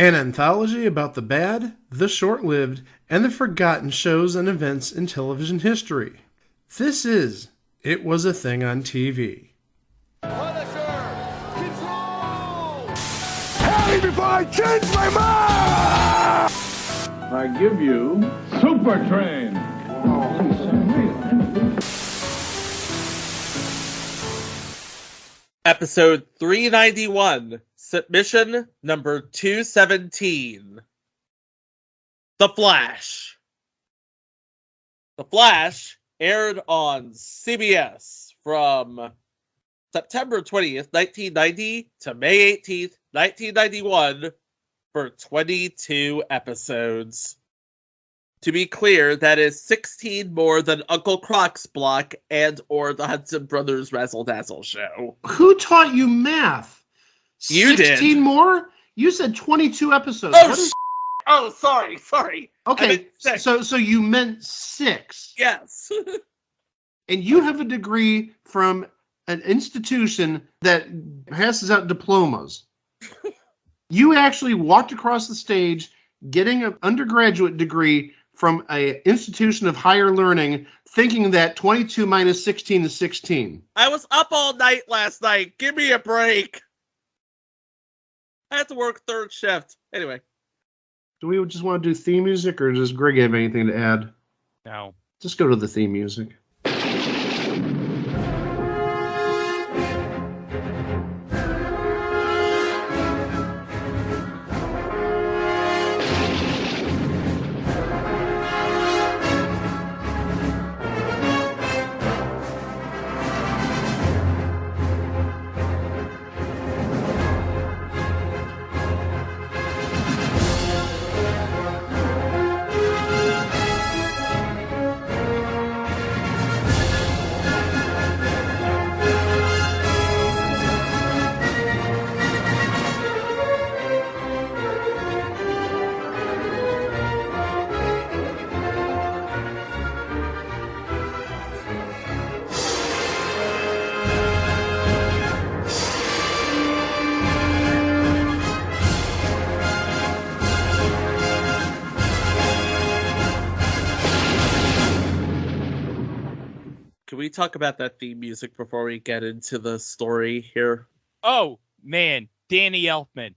An anthology about the bad, the short-lived, and the forgotten shows and events in television history. This is It Was a Thing on TV. Punisher! Control! Tell me before I change my mind! I give you Super Train. Episode 391, submission number 217. The Flash. The Flash aired on CBS from September 20th, 1990 to May 18th, 1991 for 22 episodes. To be clear, that is 16 more than Uncle Croc's block and or the Hudson Brothers Razzle Dazzle show. Who taught you math? You 16 did. more? You said 22 episodes. Oh, sorry. Okay, so you meant 6. Yes. And you have a degree from an institution that passes out diplomas. You actually walked across the stage getting an undergraduate degree from an institution of higher learning, thinking that 22 minus 16 is 16. I was up all night last night. Give me a break. I had to work third shift. Anyway. Do we just want to do theme music, or does Greg have anything to add? No. Just go to the theme music. Can we talk about that theme music before we get into the story here? Oh, man. Danny Elfman.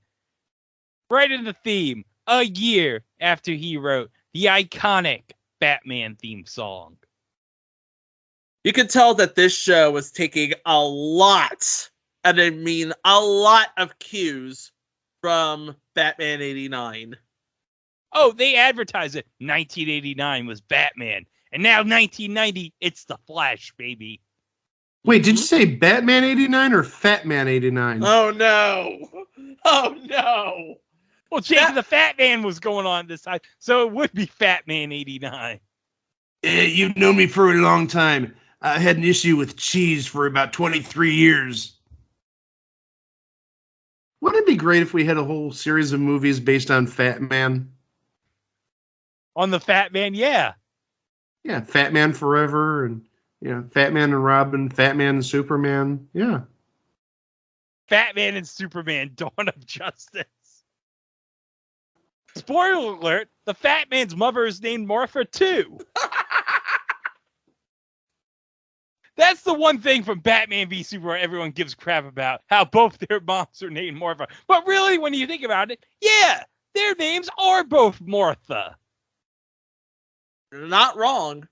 Right in the theme. A year after he wrote the iconic Batman theme song. You can tell that this show was taking a lot, and I mean a lot of cues from Batman 89. Oh, they advertised it. 1989 was Batman. And now 1990, it's The Flash, baby. Wait, did you say Batman 89 or Fat Man 89? Oh, no. Oh, no. Well, Jake the Fat Man was going on this side, so it would be Fat Man 89. You've known me for a long time. I had an issue with cheese for about 23 years. Wouldn't it be great if we had a whole series of movies based on Fat Man? On the Fat Man, yeah. Yeah, Fat Man Forever, and Fat Man and Robin, Fat Man and Superman. Yeah. Fat Man and Superman, Dawn of Justice. Spoiler alert, the Fat Man's mother is named Martha, too. That's the one thing from Batman v Superman everyone gives crap about, how both their moms are named Martha. But really, when you think about it, yeah, their names are both Martha. You're not wrong.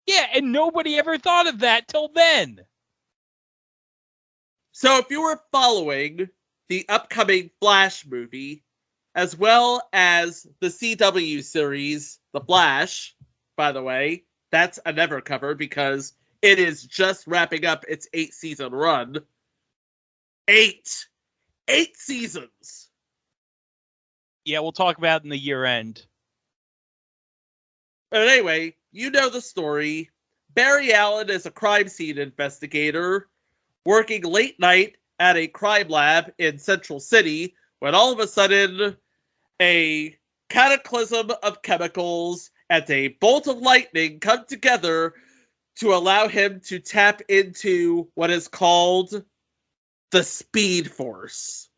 Yeah, and nobody ever thought of that till then. So if you were following the upcoming Flash movie, as well as the CW series, The Flash, by the way, that's a never cover because it is just wrapping up its 8-season run. 8 seasons! Yeah, we'll talk about it in the year end. But anyway, you know the story. Barry Allen is a crime scene investigator working late night at a crime lab in Central City when all of a sudden a cataclysm of chemicals and a bolt of lightning come together to allow him to tap into what is called the Speed Force.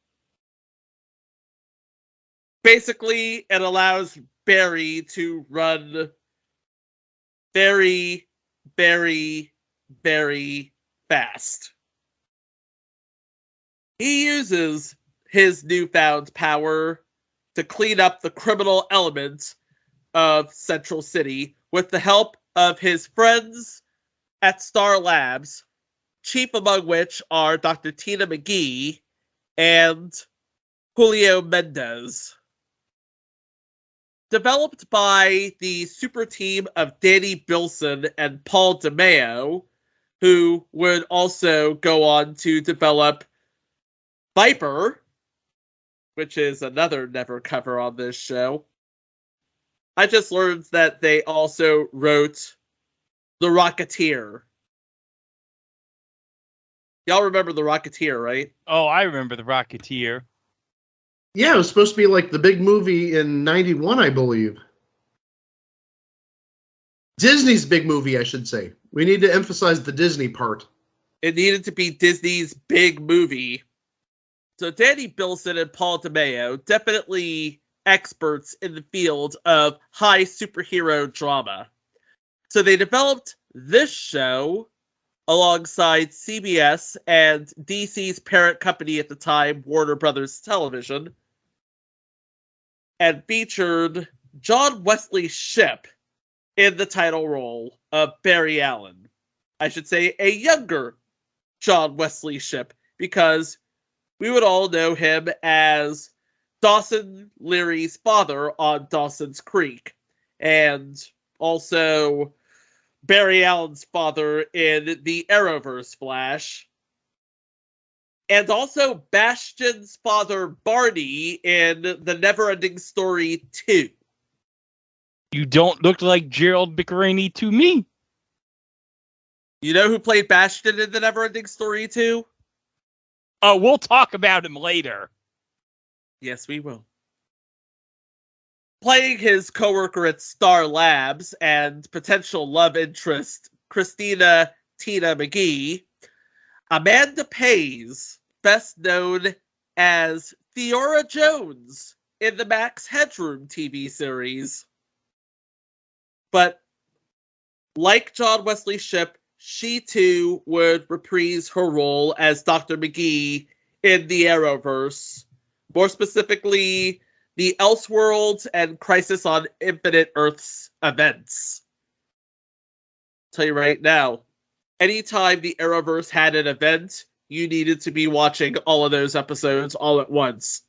Basically, it allows Barry to run very, very, very fast. He uses his newfound power to clean up the criminal elements of Central City with the help of his friends at Star Labs, chief among which are Dr. Tina McGee and Julio Mendez. Developed by the super team of Danny Bilson and Paul DeMeo, who would also go on to develop Viper, which is another never cover on this show. I just learned that they also wrote The Rocketeer. Y'all remember The Rocketeer, right? Oh, I remember The Rocketeer. Yeah, it was supposed to be like the big movie in 91, I believe. Disney's big movie, I should say. We need to emphasize the Disney part. It needed to be Disney's big movie. So Danny Bilson and Paul DeMeo, definitely experts in the field of high superhero drama. So they developed this show alongside CBS and DC's parent company at the time, Warner Brothers Television, and featured John Wesley Shipp in the title role of Barry Allen. I should say a younger John Wesley Shipp, because we would all know him as Dawson Leary's father on Dawson's Creek, and also Barry Allen's father in the Arrowverse Flash, and also Bastion's father Barney in The Neverending Story 2. You don't look like Gerald Bickerini to me. You know who played Bastion in The Neverending Story 2? Oh, we'll talk about him later. Yes, we will. Playing his coworker at Star Labs and potential love interest Christina Tina McGee, Amanda Pays, best known as Theora Jones in the Max Headroom TV series. But like John Wesley Shipp, she too would reprise her role as Dr. McGee in the Arrowverse, more specifically the Elseworlds and Crisis on Infinite Earths events. I'll tell you right now, anytime the Arrowverse had an event, you needed to be watching all of those episodes all at once.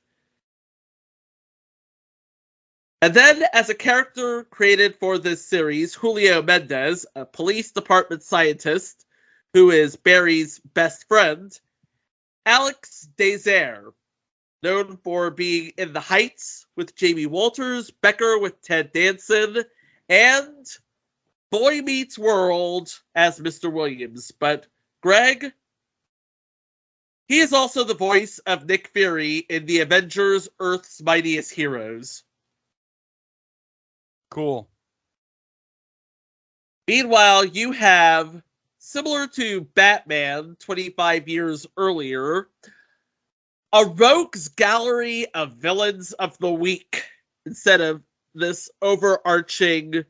And then, as a character created for this series, Julio Mendez, a police department scientist who is Barry's best friend, Alex Desire, known for being in The Heights with Jamie Walters, Becker with Ted Danson, and Boy Meets World as Mr. Williams. But Greg, he is also the voice of Nick Fury in the Avengers Earth's Mightiest Heroes. Cool. Meanwhile, you have, similar to Batman 25 years earlier, a rogues gallery of villains of the week instead of this overarching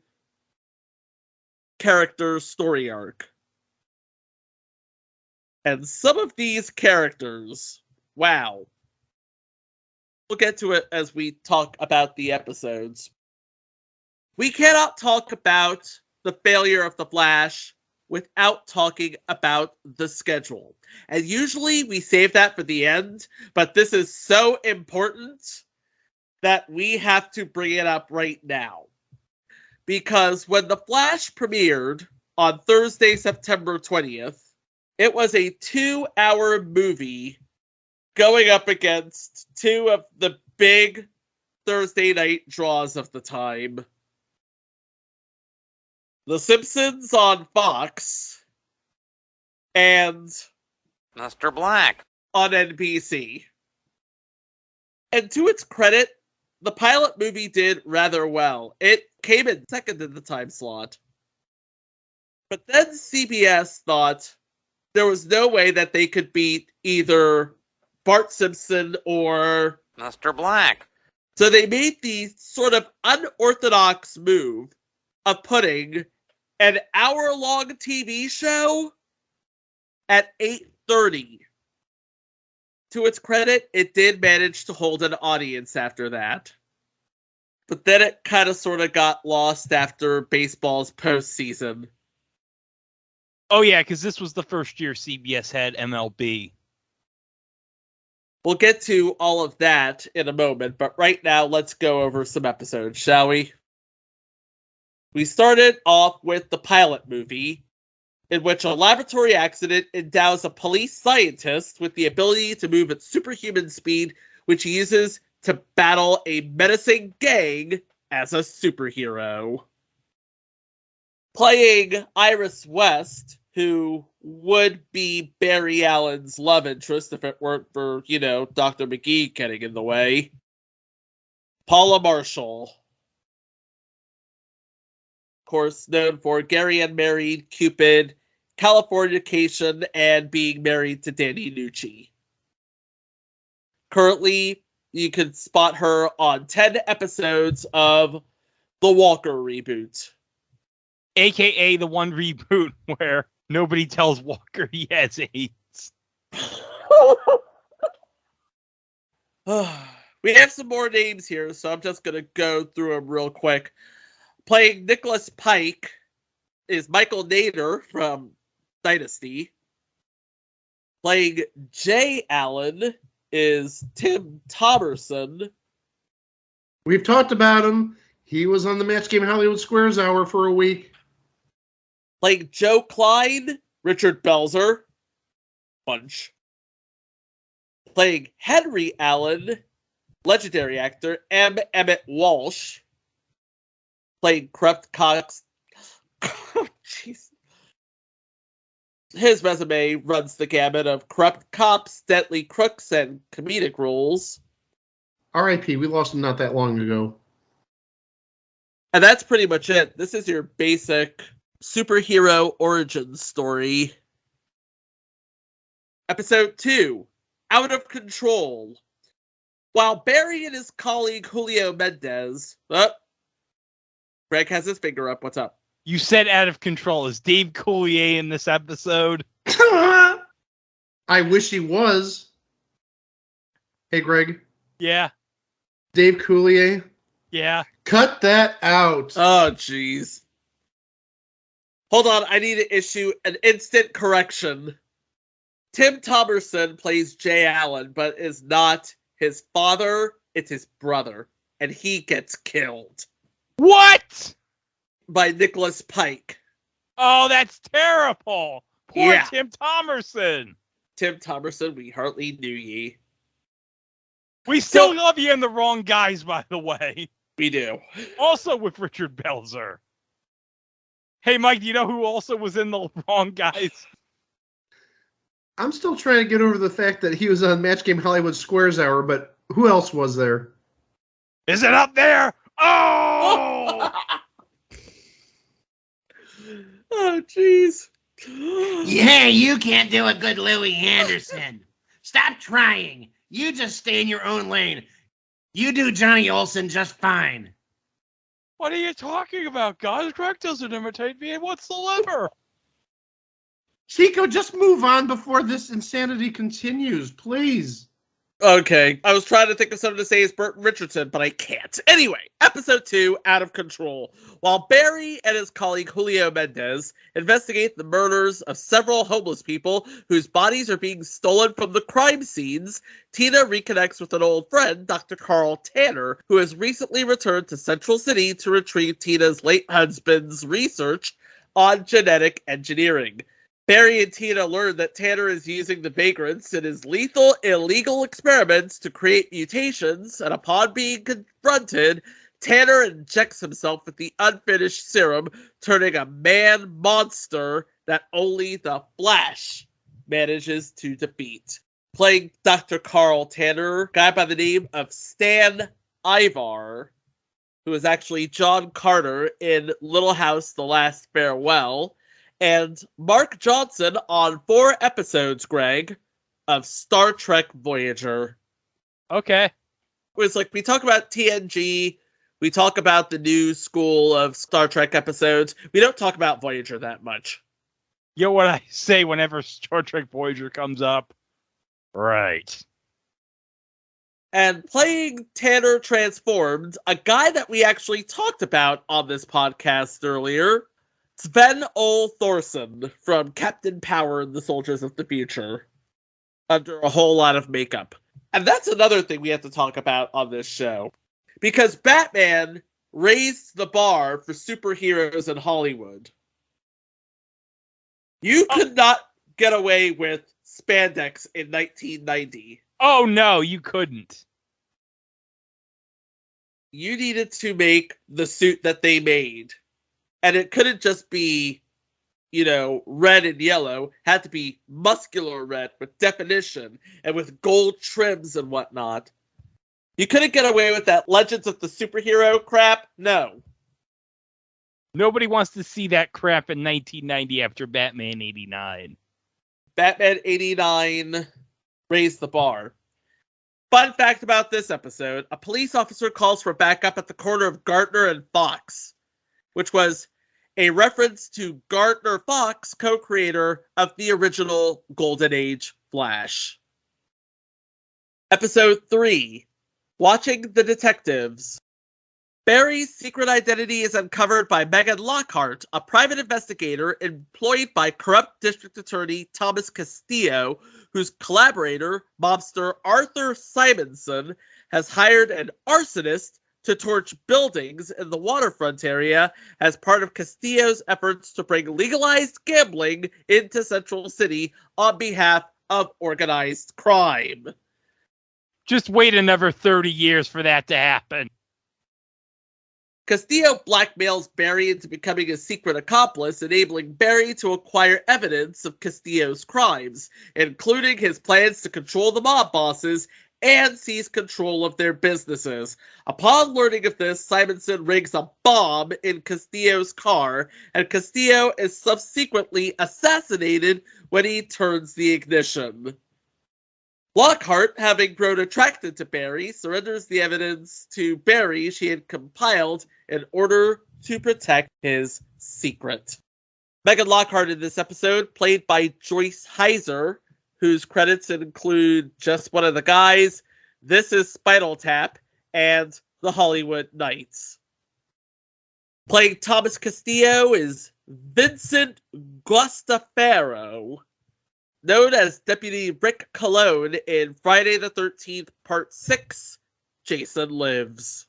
character story arc. And some of these characters, wow. We'll get to it as we talk about the episodes. We cannot talk about the failure of The Flash without talking about the schedule. And usually we save that for the end, but this is so important that we have to bring it up right now. Because when The Flash premiered on Thursday, September 20th, it was a 2-hour movie going up against two of the big Thursday night draws of the time. The Simpsons on Fox and Mr. Black on NBC. And to its credit, the pilot movie did rather well. It came in second in the time slot. But then CBS thought there was no way that they could beat either Bart Simpson or Mr. Black So they made the sort of unorthodox move of putting an hour-long TV show at 8:30. To its credit, it did manage to hold an audience after that. But then it kind of sort of got lost after baseball's postseason. Oh, yeah, because this was the first year CBS had MLB. We'll get to all of that in a moment, but right now, let's go over some episodes, shall we? We started off with the pilot movie, in which a laboratory accident endows a police scientist with the ability to move at superhuman speed, which he uses to battle a menacing gang as a superhero. Playing Iris West, who would be Barry Allen's love interest if it weren't for, Dr. McGee getting in the way. Paula Marshall. Of course, known for Gary Unmarried, Cupid, Californication, and being married to Danny Nucci. Currently, you can spot her on 10 episodes of the Walker reboot. AKA the one reboot where nobody tells Walker he has AIDS. We have some more names here, so I'm just going to go through them real quick. Playing Nicholas Pike is Michael Nader from Dynasty. Playing Jay Allen is Tim Thomerson. We've talked about him. He was on the Match Game Hollywood Squares Hour for a week. Playing Joe Klein, Richard Belzer. Bunch. Playing Henry Allen, legendary actor M. Emmett Walsh. Playing Corrupt Cox. Oh, jeez. His resume runs the gamut of corrupt cops, deadly crooks, and comedic roles. R.I.P. We lost him not that long ago. And that's pretty much it. This is your basic superhero origin story. Episode 2, Out of Control. While Barry and his colleague Julio Mendez... Oh, Greg has his finger up. What's up? You said out of control. Is Dave Coulier in this episode? I wish he was. Hey, Greg. Yeah. Dave Coulier. Yeah. Cut that out. Oh, jeez. Hold on, I need to issue an instant correction. Tim Thomerson plays Jay Allen, but is not his father, it's his brother. And he gets killed. What? By Nicholas Pike. Oh, that's terrible. Poor Yeah. Tim Thomerson. Tim Thomerson, we hardly knew ye. We still love you in The Wrong Guys, by the way. We do. Also with Richard Belzer. Hey, Mike, do you know who also was in The Wrong Guys? I'm still trying to get over the fact that he was on Match Game Hollywood Squares Hour, but who else was there? Is it up there? Oh! Oh, jeez. Yeah, you can't do a good Louis Anderson. Stop trying. You just stay in your own lane. You do Johnny Olsen just fine. What are you talking about, guys? Greg doesn't imitate me whatsoever. Chico, just move on before this insanity continues, please. Okay, I was trying to think of something to say as Burton Richardson, but I can't. Anyway, episode 2, Out of Control. While Barry and his colleague Julio Mendez investigate the murders of several homeless people whose bodies are being stolen from the crime scenes, Tina reconnects with an old friend, Dr. Carl Tanner, who has recently returned to Central City to retrieve Tina's late husband's research on genetic engineering. Barry and Tina learn that Tanner is using the vagrants in his lethal, illegal experiments to create mutations, and upon being confronted, Tanner injects himself with the unfinished serum, turning a man-monster that only the Flash manages to defeat. Playing Dr. Carl Tanner, a guy by the name of Stan Ivar, who is actually John Carter in Little House, The Last Farewell, and Mark Johnson on 4 episodes, Greg, of Star Trek Voyager. Okay. was like, we talk about TNG, we talk about the new school of Star Trek episodes. We don't talk about Voyager that much. You know what I say whenever Star Trek Voyager comes up? Right. And playing Tanner Transformed, a guy that we actually talked about on this podcast earlier, Sven O. Thorson from Captain Power and the Soldiers of the Future, under a whole lot of makeup. And that's another thing we have to talk about on this show. Because Batman raised the bar for superheroes in Hollywood. You could not get away with spandex in 1990. Oh, no, you couldn't. You needed to make the suit that they made. And it couldn't just be, red and yellow. It had to be muscular red with definition and with gold trims and whatnot. You couldn't get away with that Legends of the Superhero crap? No. Nobody wants to see that crap in 1990 after Batman 89. Batman 89 raised the bar. Fun fact about this episode, a police officer calls for backup at the corner of Gardner and Fox, which was a reference to Gardner Fox, co-creator of the original Golden Age Flash. Episode 3, Watching the Detectives. Barry's secret identity is uncovered by Megan Lockhart, a private investigator employed by corrupt district attorney Thomas Castillo, whose collaborator, mobster Arthur Simonson, has hired an arsonist to torch buildings in the waterfront area as part of Castillo's efforts to bring legalized gambling into Central City on behalf of organized crime. Just wait another 30 years for that to happen. Castillo blackmails Barry into becoming a secret accomplice, enabling Barry to acquire evidence of Castillo's crimes, including his plans to control the mob bosses and seize control of their businesses. Upon learning of this, Simonson rigs a bomb in Castillo's car, and Castillo is subsequently assassinated when he turns the ignition. Lockhart, having grown attracted to Barry, surrenders the evidence to Barry she had compiled in order to protect his secret. Megan Lockhart in this episode, played by Joyce Heiser, whose credits include Just One of the Guys, This Is Spinal Tap, and The Hollywood Knights. Playing Thomas Castillo is Vincent Guastafaro, known as Deputy Rick Cologne in Friday the 13th, Part 6, Jason Lives.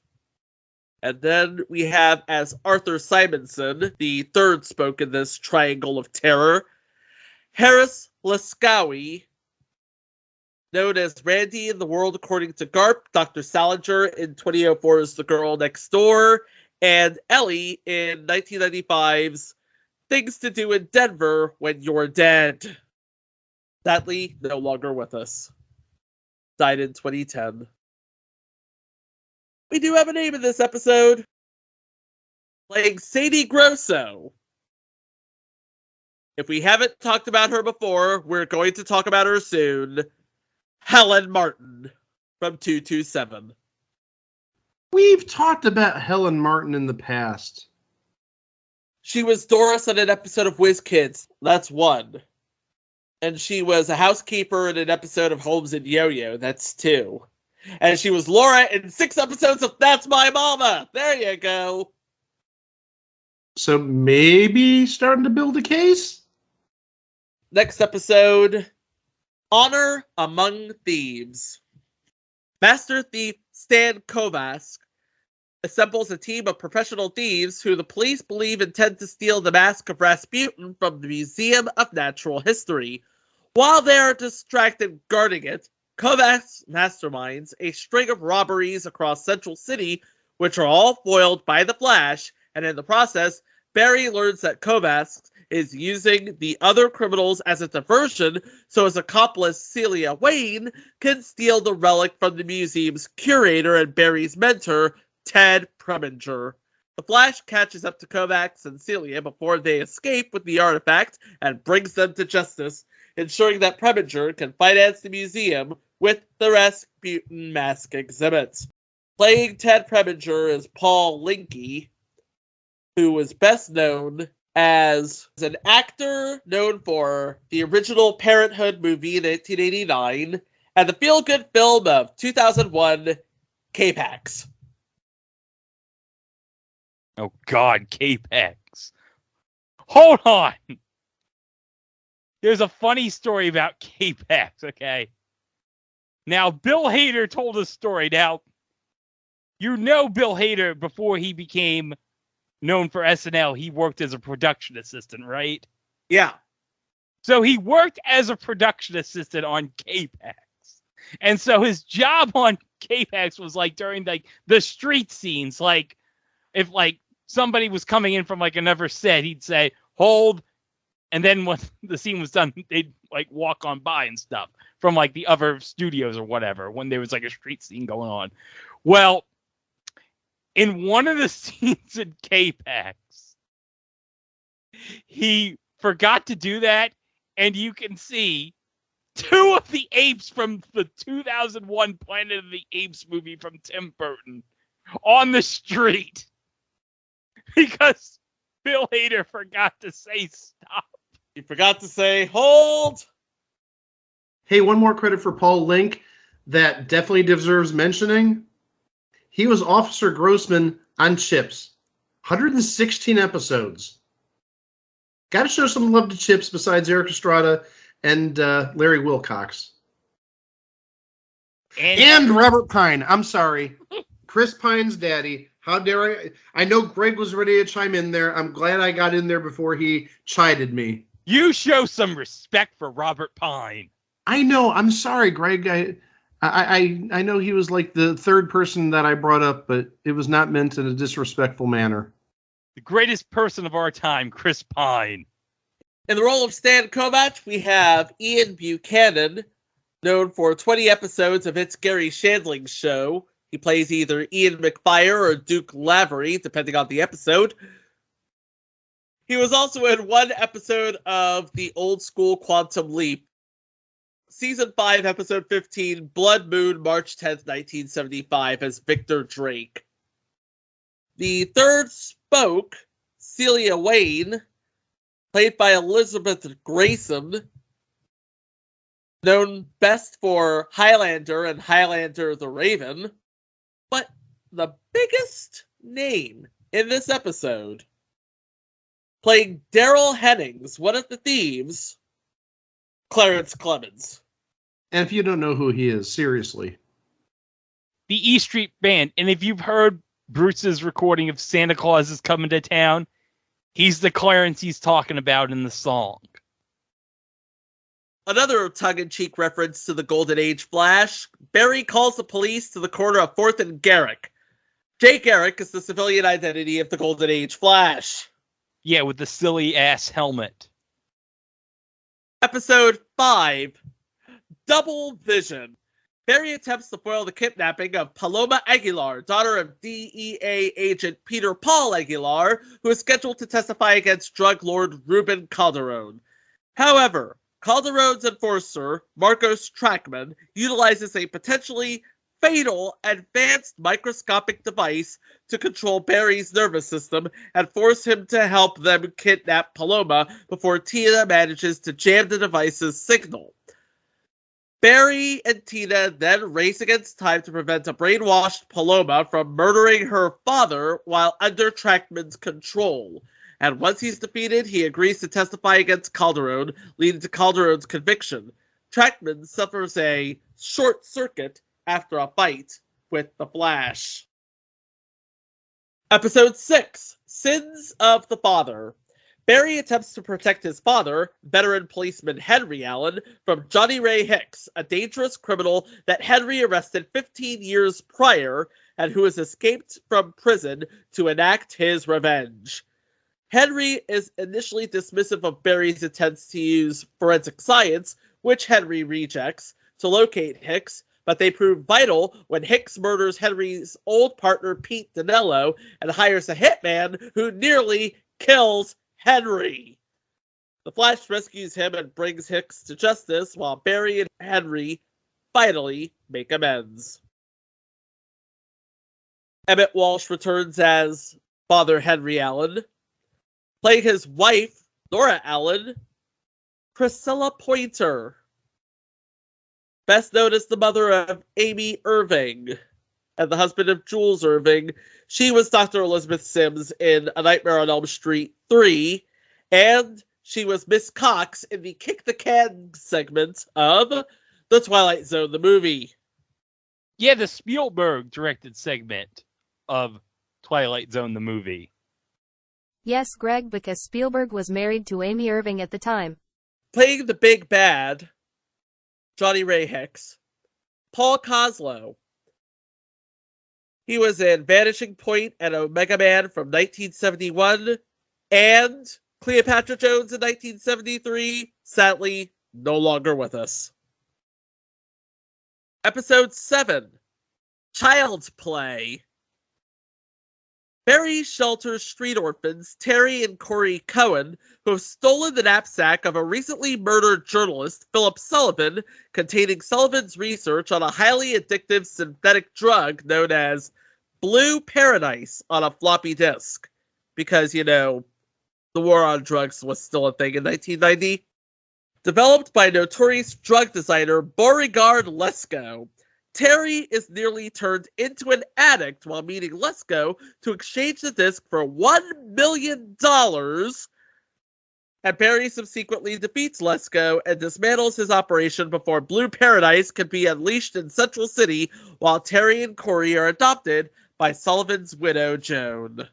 And then we have as Arthur Simonson, the third spoke in this triangle of terror, Harris Lascowie, known as Randy in The World According to Garp, Dr. Salinger in 2004's The Girl Next Door, and Ellie in 1995's Things to Do in Denver When You're Dead. Sadly, no longer with us. Died in 2010. We do have a name in this episode. Playing Sadie Grosso. If we haven't talked about her before, we're going to talk about her soon. Helen Martin from 227. We've talked about Helen Martin in the past. She was Doris on an episode of Whiz Kids. That's one. And she was a housekeeper in an episode of Holmes and Yo-Yo. That's 2. And she was Laura in 6 episodes of That's My Mama. There you go. So maybe starting to build a case? Next episode, Honor Among Thieves. Master thief Stan Kovacs assembles a team of professional thieves who the police believe intend to steal the mask of Rasputin from the Museum of Natural History. While they are distracted guarding it, Kovacs masterminds a string of robberies across Central City, which are all foiled by the Flash, and in the process, Barry learns that Kovacs is using the other criminals as a diversion so his accomplice Celia Wayne can steal the relic from the museum's curator and Barry's mentor, Ted Preminger. The Flash catches up to Kovacs and Celia before they escape with the artifact and brings them to justice, ensuring that Preminger can finance the museum with the Rasputin mask exhibit. Playing Ted Preminger is Paul Linke, who was best known as an actor known for the original Parenthood movie in 1989 and the feel-good film of 2001, K-Pax. Oh, God, K-Pax. Hold on. There's a funny story about K-Pax, okay? Now, Bill Hader told a story. Now, you know Bill Hader, before he became known for SNL, he worked as a production assistant, right? Yeah. So he worked as a production assistant on K-Pax. And so his job on K-Pax was like during like the street scenes, like if like somebody was coming in from like another set, he'd say, hold. And then when the scene was done, they'd like walk on by and stuff from like the other studios or whatever when there was like a street scene going on. Well, in one of the scenes in K-Pax, he forgot to do that. And you can see two of the apes from the 2001 Planet of the Apes movie from Tim Burton on the street because Bill Hader forgot to say stop. He forgot to say hold. Hey, one more credit for Paul Link that definitely deserves mentioning. He was Officer Grossman on Chips. 116 episodes. Got to show some love to Chips besides Eric Estrada and Larry Wilcox. And Robert Pine. I'm sorry. Chris Pine's daddy. How dare I? I know Greg was ready to chime in there. I'm glad I got in there before he chided me. You show some respect for Robert Pine. I know. I'm sorry, Greg. I know he was like the third person that I brought up, but it was not meant in a disrespectful manner. The greatest person of our time, Chris Pine. In the role of Stan Kovach, we have Ian Buchanan, known for 20 episodes of It's Gary Shandling's show. He plays either Ian McFire or Duke Lavery, depending on the episode. He was also in one episode of the Old School Quantum Leap. Season 5, Episode 15, Blood Moon, March 10th, 1975, as Victor Drake. The third spoke, Celia Wayne, played by Elizabeth Grayson, known best for Highlander and Highlander the Raven. But the biggest name in this episode, playing Daryl Hennings, one of the thieves, Clarence Clemens. And if you don't know who he is, seriously. The E Street Band. And if you've heard Bruce's recording of Santa Claus is Coming to Town, he's the Clarence he's talking about in the song. Another tongue-in-cheek reference to the Golden Age Flash, Barry calls the police to the corner of 4th and Garrick. Jay Garrick is the civilian identity of the Golden Age Flash. Yeah, with the silly-ass helmet. Episode 5, Double Vision. Barry attempts to foil the kidnapping of Paloma Aguilar, daughter of DEA agent Peter Paul Aguilar, who is scheduled to testify against drug lord Ruben Calderon. However, Calderon's enforcer, Marcos Trackman, utilizes a potentially fatal advanced microscopic device to control Barry's nervous system and force him to help them kidnap Paloma before Tina manages to jam the device's signal. Barry and Tina then race against time to prevent a brainwashed Paloma from murdering her father while under Trackman's control. And once he's defeated, he agrees to testify against Calderon, leading to Calderon's conviction. Trackman suffers a short circuit after a fight with the Flash. Episode 6, Sins of the Father. Barry attempts to protect his father, veteran policeman Henry Allen, from Johnny Ray Hicks, a dangerous criminal that Henry arrested 15 years prior and who has escaped from prison to enact his revenge. Henry is initially dismissive of Barry's attempts to use forensic science, which Henry rejects, to locate Hicks, but they prove vital when Hicks murders Henry's old partner Pete Dinello and hires a hitman who nearly kills Henry. The Flash rescues him and brings Hicks to justice while Barry and Henry finally make amends. Emmett Walsh returns as Father Henry Allen. Playing his wife, Nora Allen, Priscilla Pointer. Best known as the mother of Amy Irving and the husband of Jules Irving. She was Dr. Elizabeth Sims in A Nightmare on Elm Street 3, and she was Miss Cox in the Kick the Can segment of The Twilight Zone, the movie. Yeah, the Spielberg-directed segment of Twilight Zone, the movie. Yes, Greg, because Spielberg was married to Amy Irving at the time. Playing the big bad, Johnny Ray Hicks, Paul Koslow. He was in Vanishing Point and Omega Man from 1971, and Cleopatra Jones in 1973, sadly, no longer with us. Episode 7, Child's Play. Barry shelters street orphans Terry and Corey Cohen, who have stolen the knapsack of a recently murdered journalist, Philip Sullivan, containing Sullivan's research on a highly addictive synthetic drug known as Blue Paradise on a floppy disk. Because, you know, the war on drugs was still a thing in 1990. Developed by notorious drug designer Beauregard Lesko, Terry is nearly turned into an addict while meeting Lesko to exchange the disc for $1 million, and Barry subsequently defeats Lesko and dismantles his operation before Blue Paradise can be unleashed in Central City, while Terry and Corey are adopted by Sullivan's widow, Joan.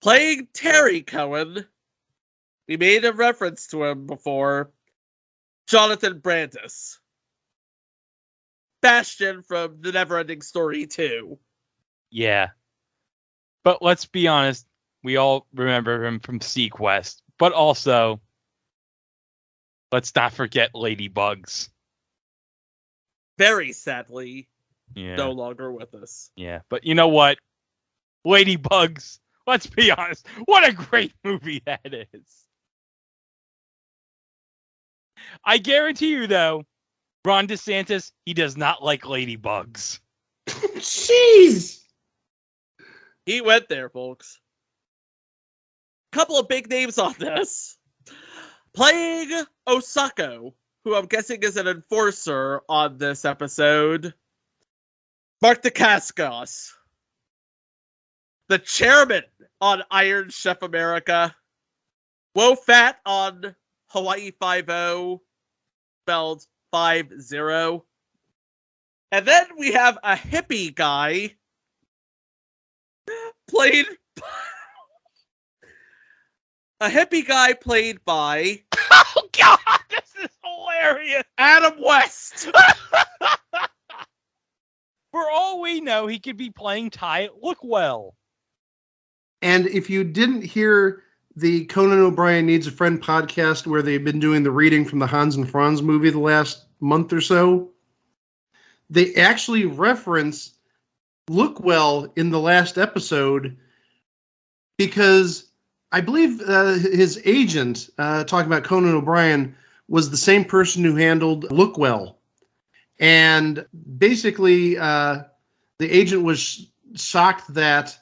Playing Terry Cohen, we made a reference to him before, Jonathan Brandis. Bastion from The Neverending Story 2. Yeah. But let's be honest, we all remember him from Sequest. But also, let's not forget Ladybugs. Very sadly, Yeah. no longer with us. Yeah. But you know what? Ladybugs, let's be honest, what a great movie that is. I guarantee you, though, Ron DeSantis, he does not like ladybugs. Jeez! He went there, folks. Couple of big names on this. Playing Osako, who I'm guessing is an enforcer on this episode, Mark Dacascos. The chairman on Iron Chef America. Wo Fat on Hawaii 5-0, spelled 5-0. And then we have a hippie guy played by Oh, God, this is hilarious. Adam West. For all we know, he could be playing Ty Lookwell. And if you didn't hear the Conan O'Brien Needs a Friend podcast where they've been doing the reading from the Hans and Franz movie the last month or so, they actually reference Lookwell in the last episode because I believe his agent, talking about Conan O'Brien, was the same person who handled Lookwell. And basically, the agent was shocked that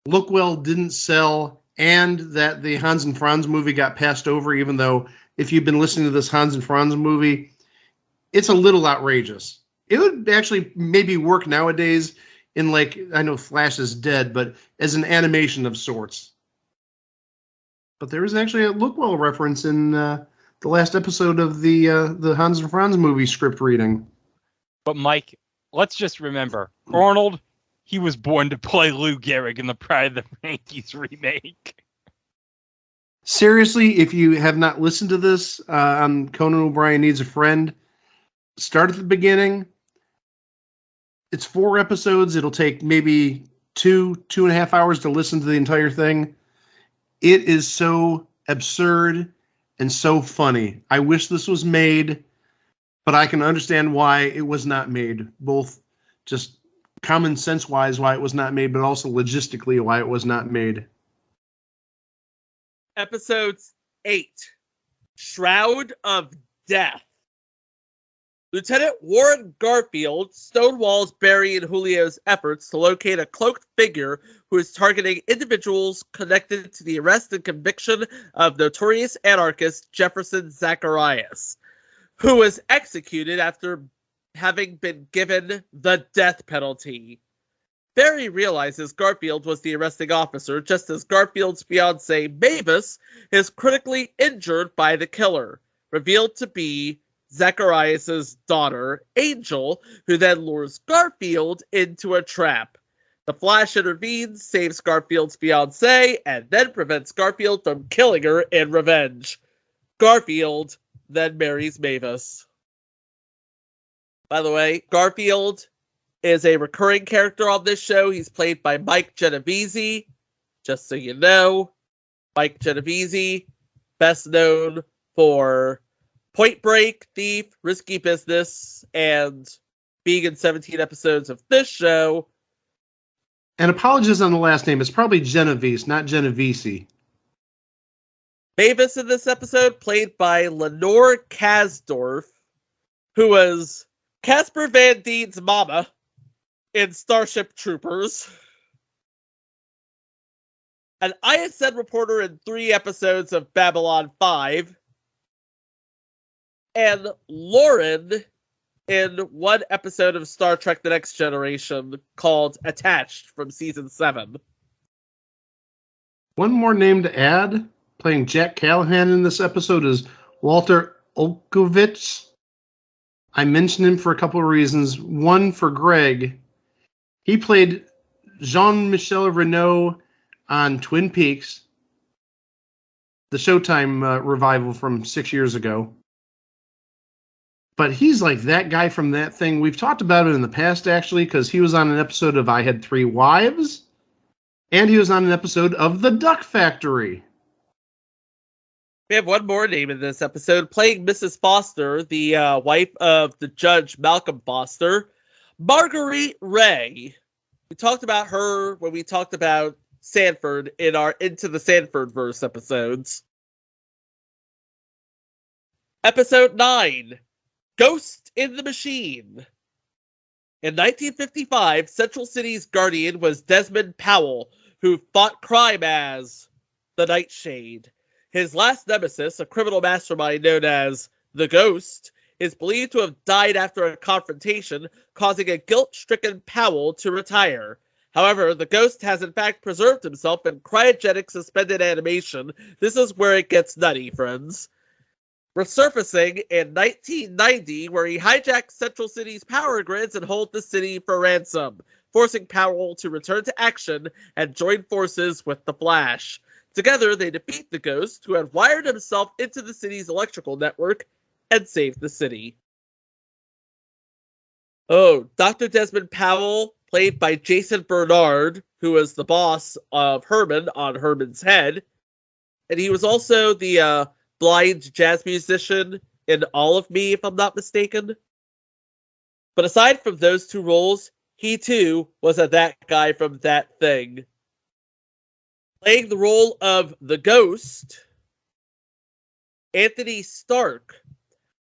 Lookwell didn't sell and that the Hans and Franz movie got passed over, even though if you've been listening to this Hans and Franz movie, it's a little outrageous. It would actually maybe work nowadays in, like, I know Flash is dead, but as an animation of sorts. But there was actually a Lookwell reference in the last episode of the Hans and Franz movie script reading. But Mike, let's just remember, Arnold, he was born to play Lou Gehrig in the Pride of the Yankees remake. Seriously, if you have not listened to this on Conan O'Brien Needs a Friend, start at the beginning. It's 4 episodes. It'll take maybe 2.5 hours to listen to the entire thing. It is so absurd and so funny. I wish this was made, but I can understand why it was not made, both just common sense wise why it was not made, but also logistically why it was not made. Episode 8, Shroud of Death. Lieutenant Warren Garfield stonewalls Barry and Julio's efforts to locate a cloaked figure who is targeting individuals connected to the arrest and conviction of notorious anarchist Jefferson Zacharias, who was executed after having been given the death penalty. Barry realizes Garfield was the arresting officer, just as Garfield's fiancée, Mavis, is critically injured by the killer, revealed to be Zacharias' daughter, Angel, who then lures Garfield into a trap. The Flash intervenes, saves Garfield's fiancée, and then prevents Garfield from killing her in revenge. Garfield then marries Mavis. By the way, Garfield is a recurring character on this show. He's played by Mike Genovese. Just so you know, Mike Genovese, best known for Point Break, Thief, Risky Business, and being in 17 episodes of this show. And apologies on the last name. It's probably Genovese, not Genovese. Mavis in this episode, played by Lenore Kasdorf, who was Casper Van Dien's mama in Starship Troopers. An ISN reporter in 3 episodes of Babylon 5. And Lauren in 1 episode of Star Trek The Next Generation called Attached from Season 7. One more name to add, playing Jack Callahan in this episode, is Walter Olkowicz. I mentioned him for a couple of reasons. One, for Greg. He played Jean-Michel Renaud on Twin Peaks, the Showtime revival from 6 years ago. But he's like that guy from that thing. We've talked about it in the past, actually, because he was on an episode of I Had Three Wives, and he was on an episode of The Duck Factory. We have one more name in this episode, playing Mrs. Foster, the wife of the judge Malcolm Foster, Marguerite Ray. We talked about her when we talked about Sanford in our Into the Sanford-verse episodes. Episode 9. Ghost in the Machine. In 1955, Central City's guardian was Desmond Powell, who fought crime as the Nightshade. His last nemesis, a criminal mastermind known as the Ghost, is believed to have died after a confrontation, causing a guilt-stricken Powell to retire. However, the Ghost has in fact preserved himself in cryogenic suspended animation. This is where it gets nutty, friends. Resurfacing in 1990, where he hijacks Central City's power grids and holds the city for ransom, forcing Powell to return to action and join forces with the Flash. Together, they defeat the Ghost, who had wired himself into the city's electrical network, and save the city. Oh, Dr. Desmond Powell, played by Jason Bernard, who was the boss of Herman on Herman's Head. And he was also the blind jazz musician in All of Me, if I'm not mistaken. But aside from those 2 roles, he too was a that guy from That Thing. Playing the role of the Ghost, Anthony Stark.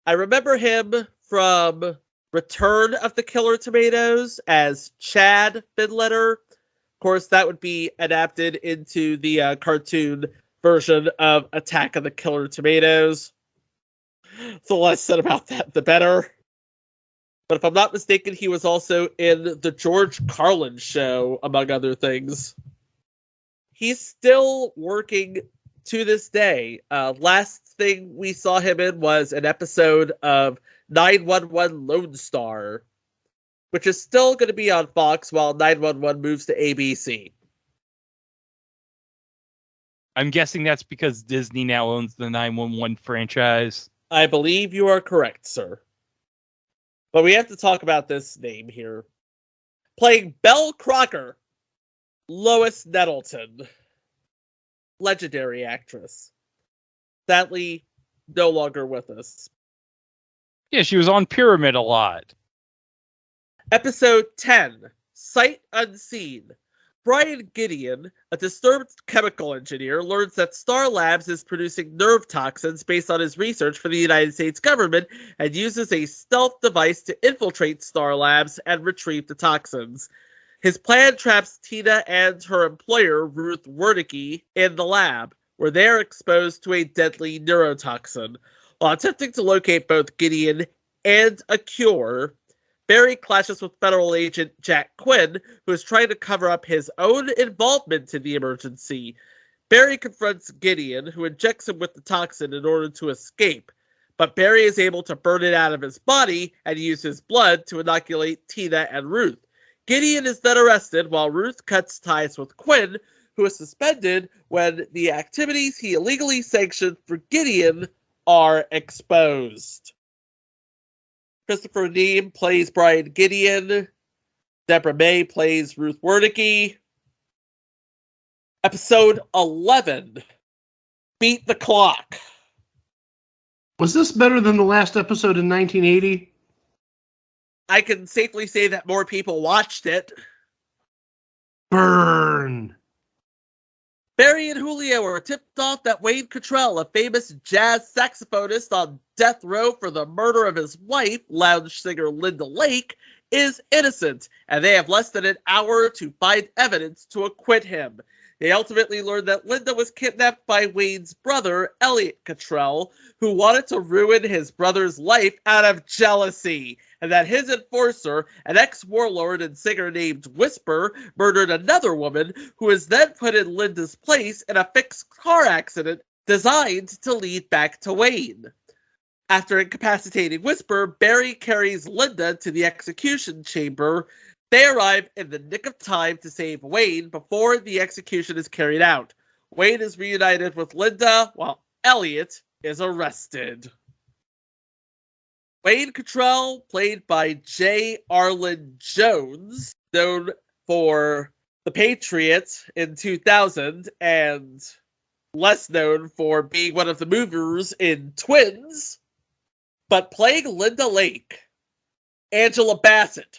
I remember him from Return of the Killer Tomatoes as Chad Finletter. Of course, that would be adapted into the cartoon version of Attack of the Killer Tomatoes. The less said about that, the better. But if I'm not mistaken, he was also in The George Carlin Show, among other things. He's still working to this day. Last thing we saw him in was an episode of 911 Lone Star, which is still going to be on Fox while 911 moves to ABC. I'm guessing that's because Disney now owns the 911 franchise. I believe you are correct, sir. But we have to talk about this name here. Playing Belle Crocker, Lois Nettleton. Legendary actress. Sadly, no longer with us. Yeah, she was on Pyramid a lot. Episode 10, Sight Unseen. Brian Gideon, a disturbed chemical engineer, learns that Star Labs is producing nerve toxins based on his research for the United States government and uses a stealth device to infiltrate Star Labs and retrieve the toxins. His plan traps Tina and her employer, Ruth Wernicke, in the lab, where they are exposed to a deadly neurotoxin. While attempting to locate both Gideon and a cure, Barry clashes with federal agent Jack Quinn, who is trying to cover up his own involvement in the emergency. Barry confronts Gideon, who injects him with the toxin in order to escape, but Barry is able to burn it out of his body and use his blood to inoculate Tina and Ruth. Gideon is then arrested while Ruth cuts ties with Quinn, who is suspended when the activities he illegally sanctioned for Gideon are exposed. Christopher Neame plays Brian Gideon. Deborah May plays Ruth Wernicke. Episode 11, Beat the Clock. Was this better than the last episode in 1980? I can safely say that more people watched it. Burn! Barry and Julio are tipped off that Wayne Cottrell, a famous jazz saxophonist on death row for the murder of his wife, lounge singer Linda Lake, is innocent, and they have less than an hour to find evidence to acquit him. They ultimately learn that Linda was kidnapped by Wayne's brother, Elliot Cottrell, who wanted to ruin his brother's life out of jealousy, and that his enforcer, an ex-warlord and singer named Whisper, murdered another woman who was then put in Linda's place in a fixed car accident designed to lead back to Wayne. After incapacitating Whisper, Barry carries Linda to the execution chamber. They arrive in the nick of time to save Wayne before the execution is carried out. Wayne is reunited with Linda while Elliot is arrested. Wayne Cottrell, played by J. Arlen Jones, known for The Patriots in 2000 and less known for being one of the movers in Twins, but playing Linda Lake, Angela Bassett.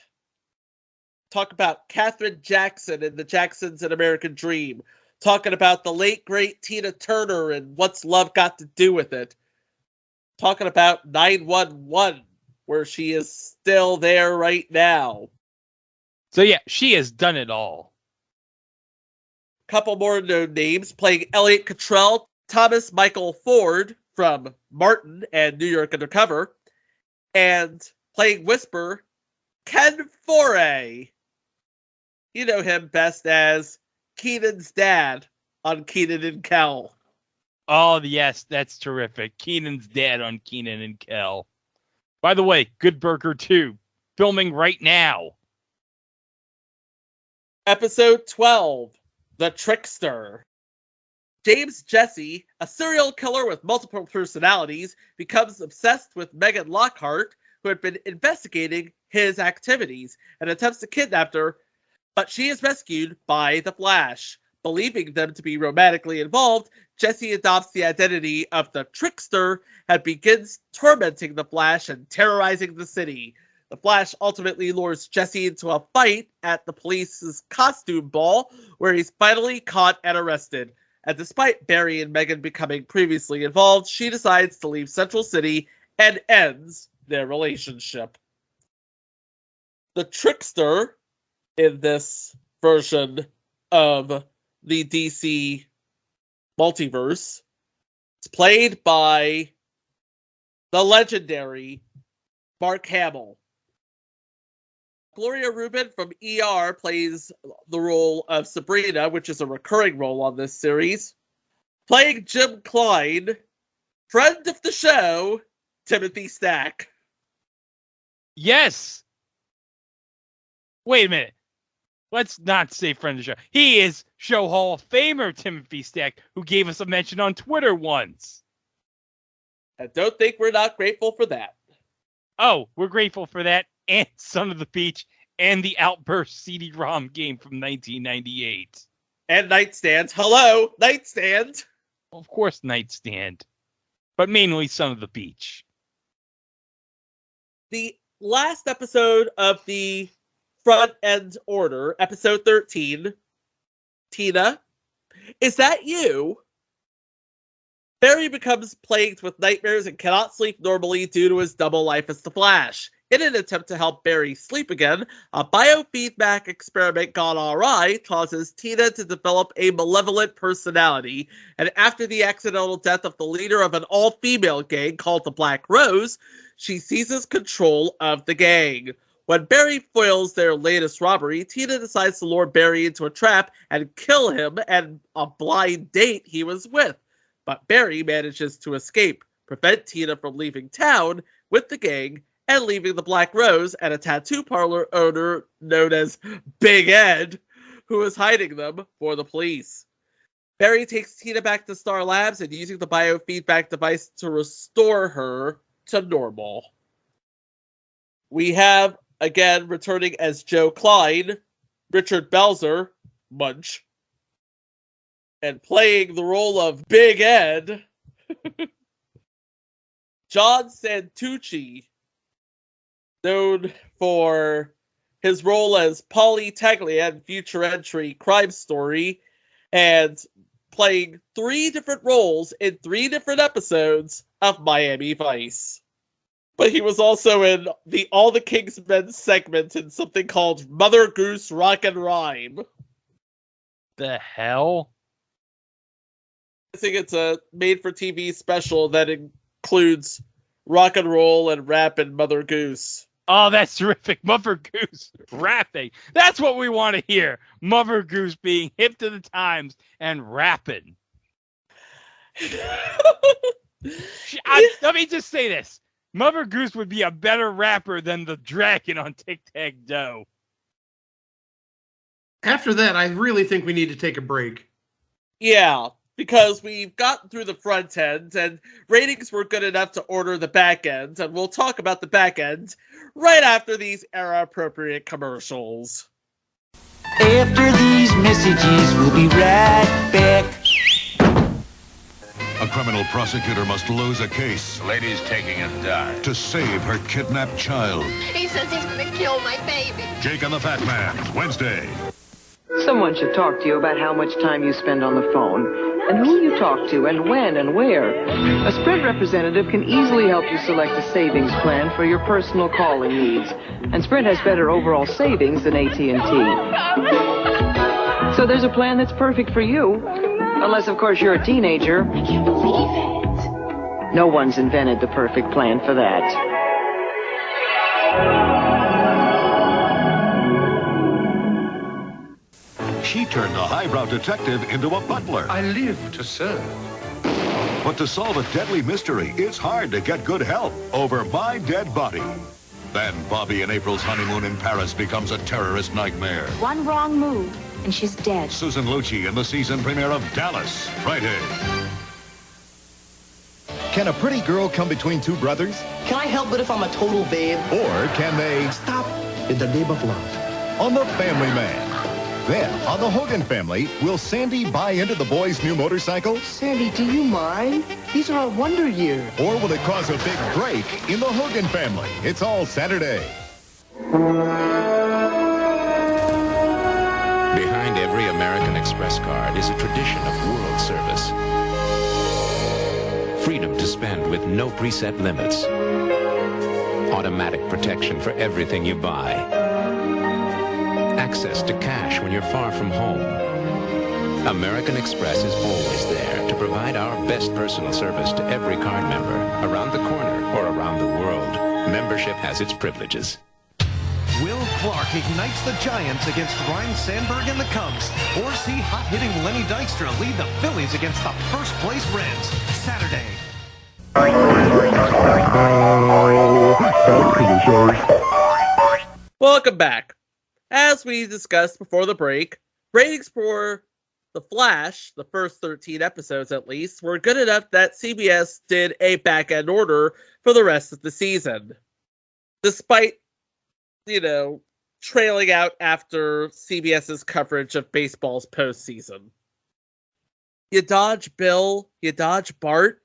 Talk about Katherine Jackson in The Jacksons and American Dream. Talking about the late, great Tina Turner and What's Love Got to Do with It. Talking about 911, where she is still there right now. So yeah, she has done it all. Couple more known names. Playing Elliot Cottrell, Thomas Michael Ford from Martin and New York Undercover. And playing Whisper, Ken Foray. You know him best as Keenan's dad on Keenan and Kel. Oh, yes, that's terrific. Keenan's dad on Keenan and Kel. By the way, Good Burger 2, filming right now. Episode 12, The Trickster. James Jesse, a serial killer with multiple personalities, becomes obsessed with Megan Lockhart, who had been investigating his activities, and attempts to kidnap her, but she is rescued by the Flash. Believing them to be romantically involved, Jesse adopts the identity of the Trickster and begins tormenting the Flash and terrorizing the city. The Flash ultimately lures Jesse into a fight at the police's costume ball, where he's finally caught and arrested. And despite Barry and Megan becoming previously involved, she decides to leave Central City and ends their relationship. The Trickster, in this version of the DC multiverse, is played by the legendary Mark Hamill. Gloria Rubin from ER plays the role of Sabrina, which is a recurring role on this series. Playing Jim Klein, friend of the show, Timothy Stack. Yes! Wait a minute. Let's not say friend of the show. He is Show Hall of Famer Timothy Stack, who gave us a mention on Twitter once. And don't think we're not grateful for that. Oh, we're grateful for that, and Son of the Beach, and the Outburst CD-ROM game from 1998. And Nightstand. Hello, Nightstand. Of course, Nightstand. But mainly Son of the Beach. The last episode of the Front End Order, episode 13, Tina, is that you? Barry becomes plagued with nightmares and cannot sleep normally due to his double life as the Flash. In an attempt to help Barry sleep again, a biofeedback experiment gone awry causes Tina to develop a malevolent personality, and after the accidental death of the leader of an all-female gang called the Black Rose, she seizes control of the gang. When Barry foils their latest robbery, Tina decides to lure Barry into a trap and kill him and a blind date he was with. But Barry manages to escape, prevent Tina from leaving town with the gang, and leaving the Black Rose and a tattoo parlor owner known as Big Ed, who is hiding them for the police. Barry takes Tina back to Star Labs and using the biofeedback device to restore her to normal. We have, again, returning as Joe Klein, Richard Belzer, Munch, and playing the role of Big Ed, John Santucci, known for his role as Polly Taglia in Future Entry Crime Story, and playing 3 different roles in 3 different episodes of Miami Vice. But he was also in the All the King's Men segment in something called Mother Goose Rock and Rhyme. The hell? I think it's a made-for-TV special that includes rock and roll and rap and Mother Goose. Oh, that's terrific. Mother Goose rapping. That's what we want to hear. Mother Goose being hip to the times and rapping. Let me just say this. Mother Goose would be a better rapper than the dragon on Tic-Tac-Toe. After that, I really think we need to take a break. Yeah, because we've gotten through the front end, and ratings were good enough to order the back end, and we'll talk about the back end right after these era-appropriate commercials. After these messages, we'll be right back. A criminal prosecutor must lose a case. The lady's taking a dive. To save her kidnapped child. He says he's going to kill my baby. Jake and the Fat Man, Wednesday. Someone should talk to you about how much time you spend on the phone, and who you talk to, and when and where. A Sprint representative can easily help you select a savings plan for your personal calling needs, and Sprint has better overall savings than AT&T. So there's a plan that's perfect for you, unless, of course, you're a teenager. I can't believe it. No one's invented the perfect plan for that. She turned the highbrow detective into a butler. I live to serve. But to solve a deadly mystery, it's hard to get good help over My Dead Body. Then Bobby and April's honeymoon in Paris becomes a terrorist nightmare. One wrong move, and she's dead. Susan Lucci in the season premiere of Dallas, Friday. Can a pretty girl come between two brothers? Can I help it if I'm a total babe? Or can they stop in the name of love? On The Family Man. Then, on The Hogan Family, will Sandy buy into the boy's new motorcycle? Sandy, do you mind? These are our wonder years. Or will it cause a big break in The Hogan Family? It's all Saturday. Behind every American Express card is a tradition of world service. Freedom to spend with no preset limits. Automatic protection for everything you buy. Access to cash when you're far from home. American Express is always there to provide our best personal service to every card member, around the corner or around the world. Membership has its privileges. Will Clark ignites the Giants against Ryne Sandberg and the Cubs, or see hot-hitting Lenny Dykstra lead the Phillies against the first-place Reds, Saturday. Welcome back. As we discussed before the break, ratings for The Flash, the first 13 episodes at least, were good enough that CBS did a back-end order for the rest of the season. Despite, trailing out after CBS's coverage of baseball's postseason. You dodge Bill, you dodge Bart,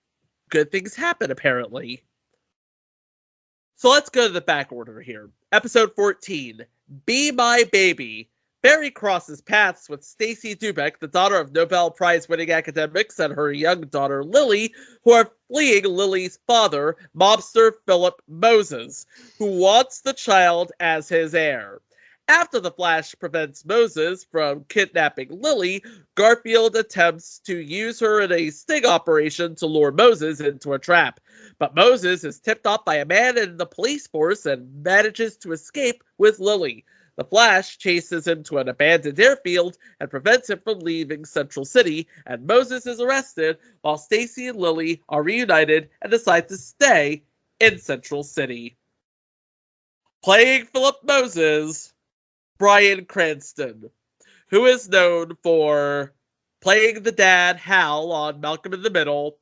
good things happen apparently. So let's go to the back order here. Episode 14. Be My Baby. Barry crosses paths with Stacy Dubek, the daughter of Nobel Prize-winning academics, and her young daughter Lily, who are fleeing Lily's father, mobster Philip Moses, who wants the child as his heir. After the Flash prevents Moses from kidnapping Lily, Garfield attempts to use her in a sting operation to lure Moses into a trap. But Moses is tipped off by a man in the police force and manages to escape with Lily. The Flash chases him to an abandoned airfield and prevents him from leaving Central City, and Moses is arrested while Stacy and Lily are reunited and decide to stay in Central City. Playing Philip Moses, Bryan Cranston, who is known for playing the dad Hal on Malcolm in the Middle,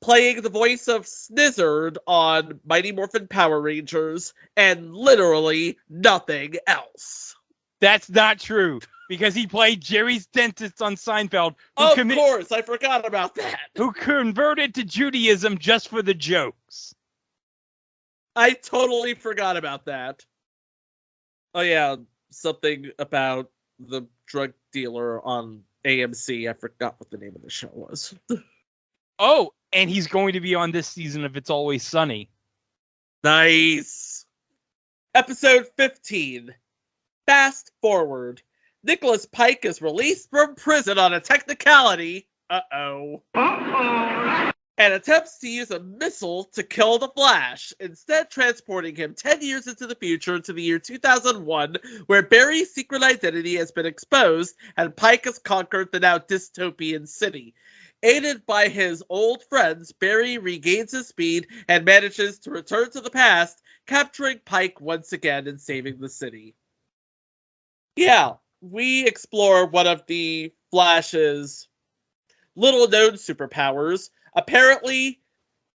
playing the voice of Snizzard on Mighty Morphin Power Rangers, and literally nothing else. That's not true, because he played Jerry's dentist on Seinfeld. Of course, I forgot about that. Who converted to Judaism just for the jokes. I totally forgot about that. Oh yeah, something about the drug dealer on AMC. I forgot what the name of the show was. Oh, and he's going to be on this season of It's Always Sunny. Nice. Episode 15. Fast forward. Nicholas Pike is released from prison on a technicality. Uh-oh. And attempts to use a missile to kill the Flash, instead transporting him 10 years into the future to the year 2001, where Barry's secret identity has been exposed and Pike has conquered the now dystopian city. Aided by his old friends, Barry regains his speed and manages to return to the past, capturing Pike once again and saving the city. Yeah, we explore one of the Flash's little-known superpowers. Apparently,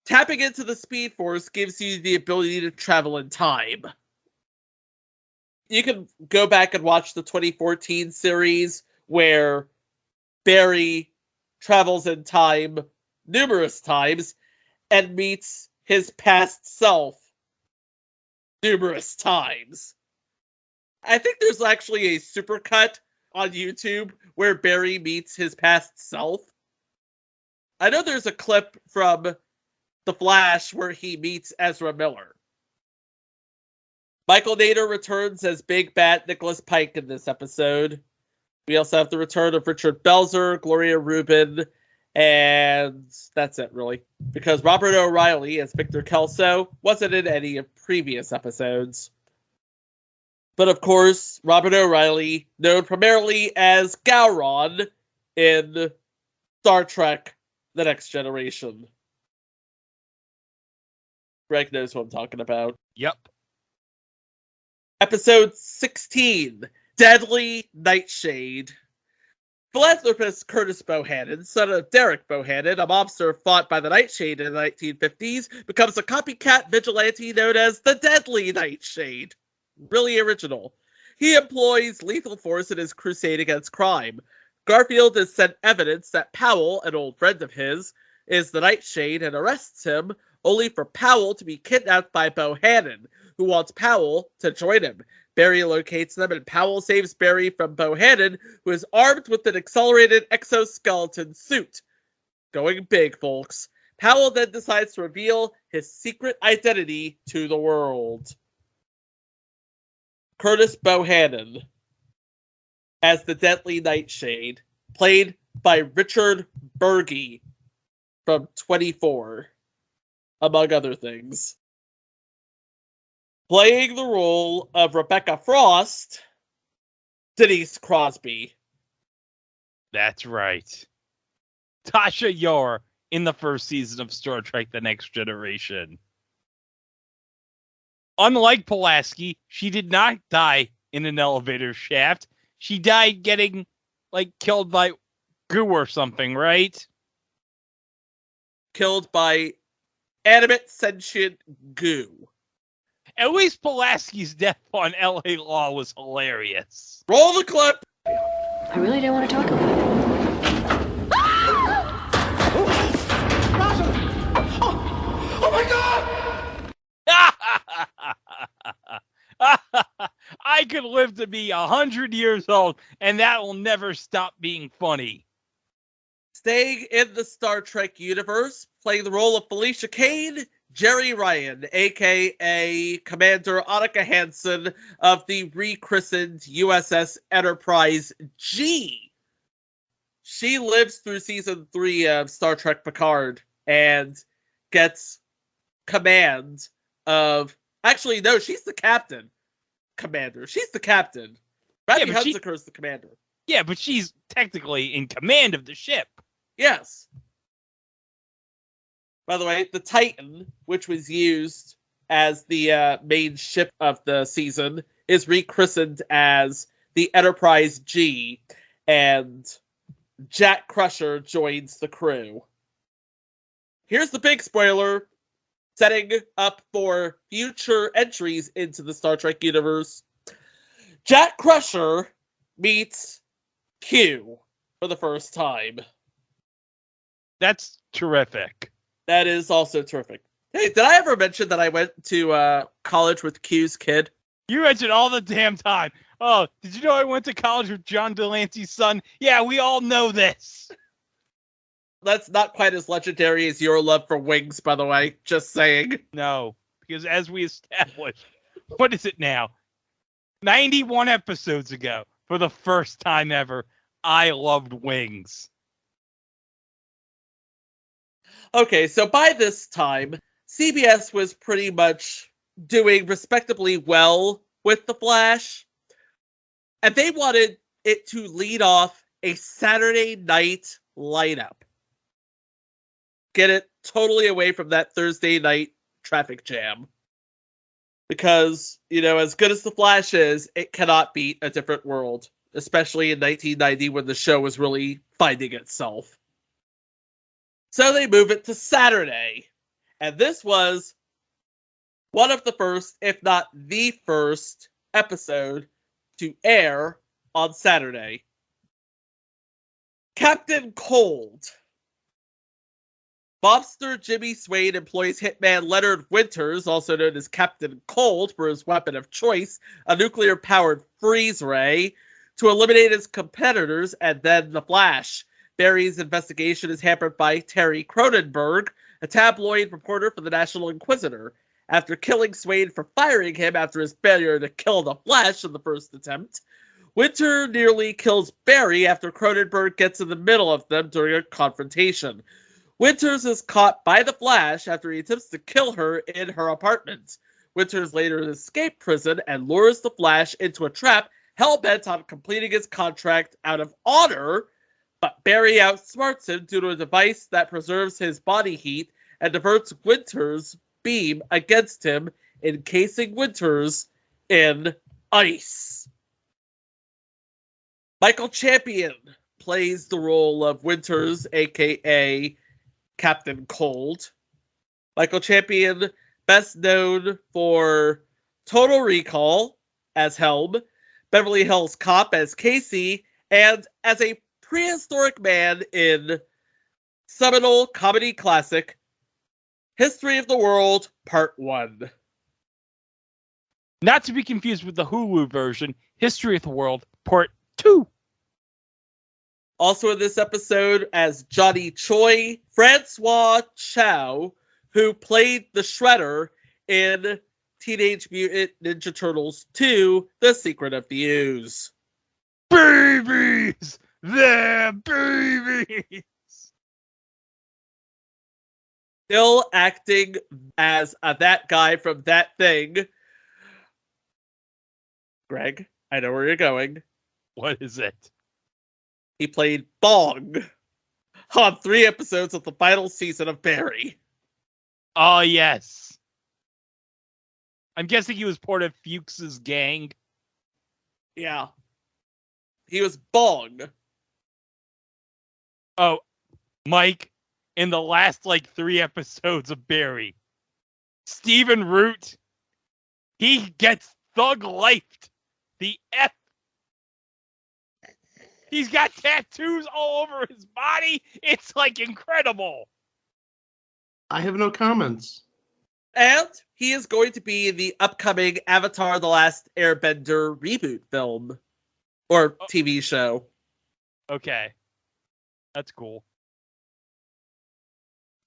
tapping into the Speed Force gives you the ability to travel in time. You can go back and watch the 2014 series where Barry travels in time numerous times and meets his past self numerous times. I think there's actually a supercut on YouTube where Barry meets his past self. I know there's a clip from The Flash where he meets Ezra Miller. Michael Nader returns as Big Bat Nicholas Pike in this episode. We also have the return of Richard Belzer, Gloria Rubin, and that's it, really. Because Robert O'Reilly as Victor Kelso wasn't in any of previous episodes. But of course, Robert O'Reilly, known primarily as Gowron in Star Trek The Next Generation. Greg knows what I'm talking about. Yep. Episode 16, Deadly Nightshade. Philanthropist Curtis Bohannon, son of Derek Bohannon, a mobster fought by the Nightshade in the 1950s, becomes a copycat vigilante known as the Deadly Nightshade. Really original. He employs lethal force in his crusade against crime. Garfield has sent evidence that Powell, an old friend of his, is the Nightshade and arrests him, only for Powell to be kidnapped by Bohannon, who wants Powell to join him. Barry locates them, and Powell saves Barry from Bohannon, who is armed with an accelerated exoskeleton suit. Going big, folks. Powell then decides to reveal his secret identity to the world. Curtis Bohannon as the Deadly Nightshade, played by Richard Burgi from 24, among other things. Playing the role of Rebecca Frost, Denise Crosby. That's right. Tasha Yar in the first season of Star Trek The Next Generation. Unlike Pulaski, she did not die in an elevator shaft. She died getting, killed by goo or something, right? Killed by animate sentient goo. At least Pulaski's death on L.A. Law was hilarious. Roll the clip! I really don't want to talk about it. Oh my God! I could live to be 100 years old, and that will never stop being funny. Staying in the Star Trek universe, playing the role of Felicia Kane, Jerry Ryan, a.k.a. Commander Annika Hansen of the rechristened USS Enterprise G. She lives through season 3 of Star Trek Picard and gets command of... Actually, no, she's the captain. Commander. She's the captain. Randy Hunziker is the commander. Yeah, but she's technically in command of the ship. Yes. By the way, the Titan, which was used as the main ship of the season, is rechristened as the Enterprise G, and Jack Crusher joins the crew. Here's the big spoiler, setting up for future entries into the Star Trek universe. Jack Crusher meets Q for the first time. That's terrific. That is also terrific. Hey, did I ever mention that I went to college with Q's kid? You mention all the damn time. Oh, did you know I went to college with John Delancey's son? Yeah, we all know this. That's not quite as legendary as your love for Wings, by the way. Just saying. No, because as we established, what is it now? 91 episodes ago, for the first time ever, I loved Wings. Okay, so by this time, CBS was pretty much doing respectably well with The Flash, and they wanted it to lead off a Saturday night lineup. Get it totally away from that Thursday night traffic jam. Because, you know, as good as The Flash is, it cannot beat A Different World, especially in 1990 when the show was really finding itself. So they move it to Saturday. And this was one of the first, if not the first, episode to air on Saturday. Captain Cold. Mobster Jimmy Swain employs hitman Leonard Winters, also known as Captain Cold, for his weapon of choice, a nuclear-powered freeze ray, to eliminate his competitors, and then the Flash. Barry's investigation is hampered by Terry Cronenberg, a tabloid reporter for the National Inquisitor. After killing Swain for firing him after his failure to kill the Flash in the first attempt, Winter nearly kills Barry after Cronenberg gets in the middle of them during a confrontation. Winters is caught by the Flash after he attempts to kill her in her apartment. Winters later escapes prison and lures the Flash into a trap hell-bent on completing his contract out of honor, but Barry outsmarts him due to a device that preserves his body heat and diverts Winters' beam against him, encasing Winters in ice. Michael Champion plays the role of Winters, aka Captain Cold. Michael Champion, best known for Total Recall as Helm, Beverly Hills Cop as Casey, and as a prehistoric man in seminal comedy classic History of the World Part 1. Not to be confused with the Hulu version, History of the World Part 2. Also in this episode as Johnny Choi, Francois Chow, who played the Shredder in Teenage Mutant Ninja Turtles 2, The Secret of the Ooze. Babies! They're babies! Still acting as that guy from That Thing. Greg, I know where you're going. What is it? He played Bong on 3 episodes of the final season of Barry. Oh, yes. I'm guessing he was part of Fuchs's gang. Yeah. He was Bong. Oh, Mike, in the last, 3 episodes of Barry, Stephen Root, he gets thug-lifed. The F. He's got tattoos all over his body. It's, incredible. I have no comments. And he is going to be in the upcoming Avatar: The Last Airbender reboot film. Or TV show. Okay. That's cool.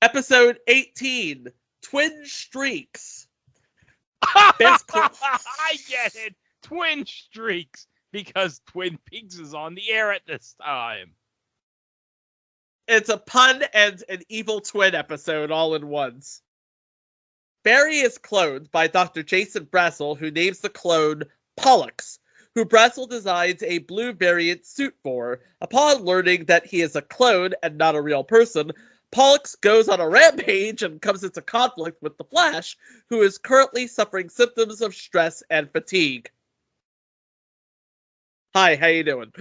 Episode 18, Twin Streaks. I get it. Twin Streaks. Because Twin Peaks is on the air at this time. It's a pun and an evil twin episode all in once. Barry is cloned by Dr. Jason Brassel, who names the clone Pollux, who Brassel designs a blue variant suit for. Upon learning that he is a clone and not a real person, Pollux goes on a rampage and comes into conflict with the Flash, who is currently suffering symptoms of stress and fatigue. Hi, how you doing?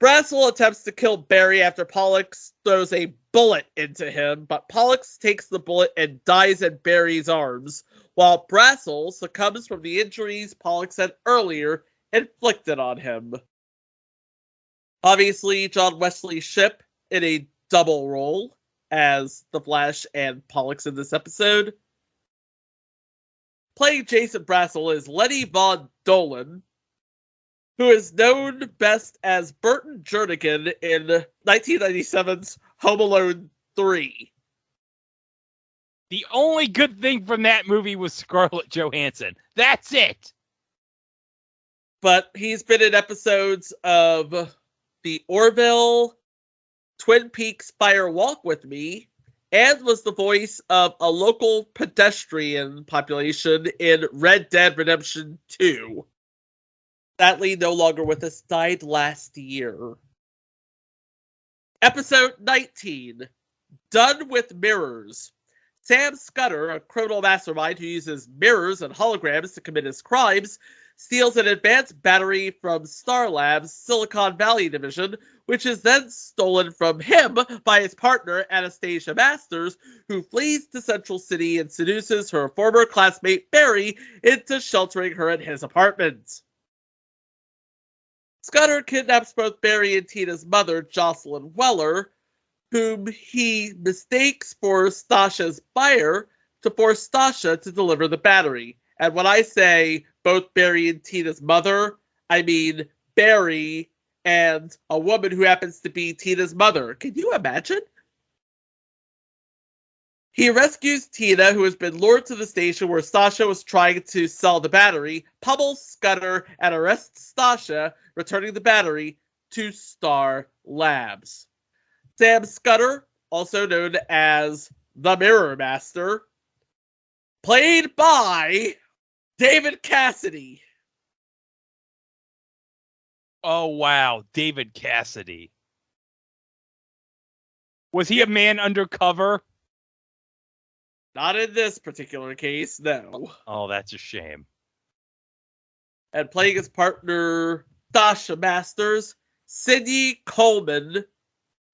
Brassel attempts to kill Barry after Pollux throws a bullet into him, but Pollux takes the bullet and dies in Barry's arms, while Brassel succumbs from the injuries Pollux had earlier inflicted on him. Obviously, John Wesley Shipp in a double role as the Flash and Pollux in this episode. Playing Jason Brassel is Lenny Von Dolan, who is known best as Burton Jernigan in 1997's Home Alone 3. The only good thing from that movie was Scarlett Johansson. That's it! But he's been in episodes of The Orville, Twin Peaks Fire Walk with Me, and was the voice of a local pedestrian population in Red Dead Redemption 2. Sadly, no longer with us, died last year. Episode 19, Done with Mirrors. Sam Scudder, a criminal mastermind who uses mirrors and holograms to commit his crimes, steals an advanced battery from Star Labs' Silicon Valley division, which is then stolen from him by his partner, Anastasia Masters, who flees to Central City and seduces her former classmate Barry into sheltering her in his apartment. Scudder kidnaps both Barry and Tina's mother, Jocelyn Weller, whom he mistakes for Stasha's buyer, to force Stasha to deliver the battery. And when I say both Barry and Tina's mother, I mean Barry and a woman who happens to be Tina's mother. Can you imagine? He rescues Tina, who has been lured to the station where Stasha was trying to sell the battery, pummels Scudder, and arrests Stasha, returning the battery to Star Labs. Sam Scudder, also known as the Mirror Master, played by David Cassidy. Oh, wow. David Cassidy. Was he a man undercover? Not in this particular case, no. Oh, that's a shame. And playing his partner, Stasha Masters, Sydney Coleman,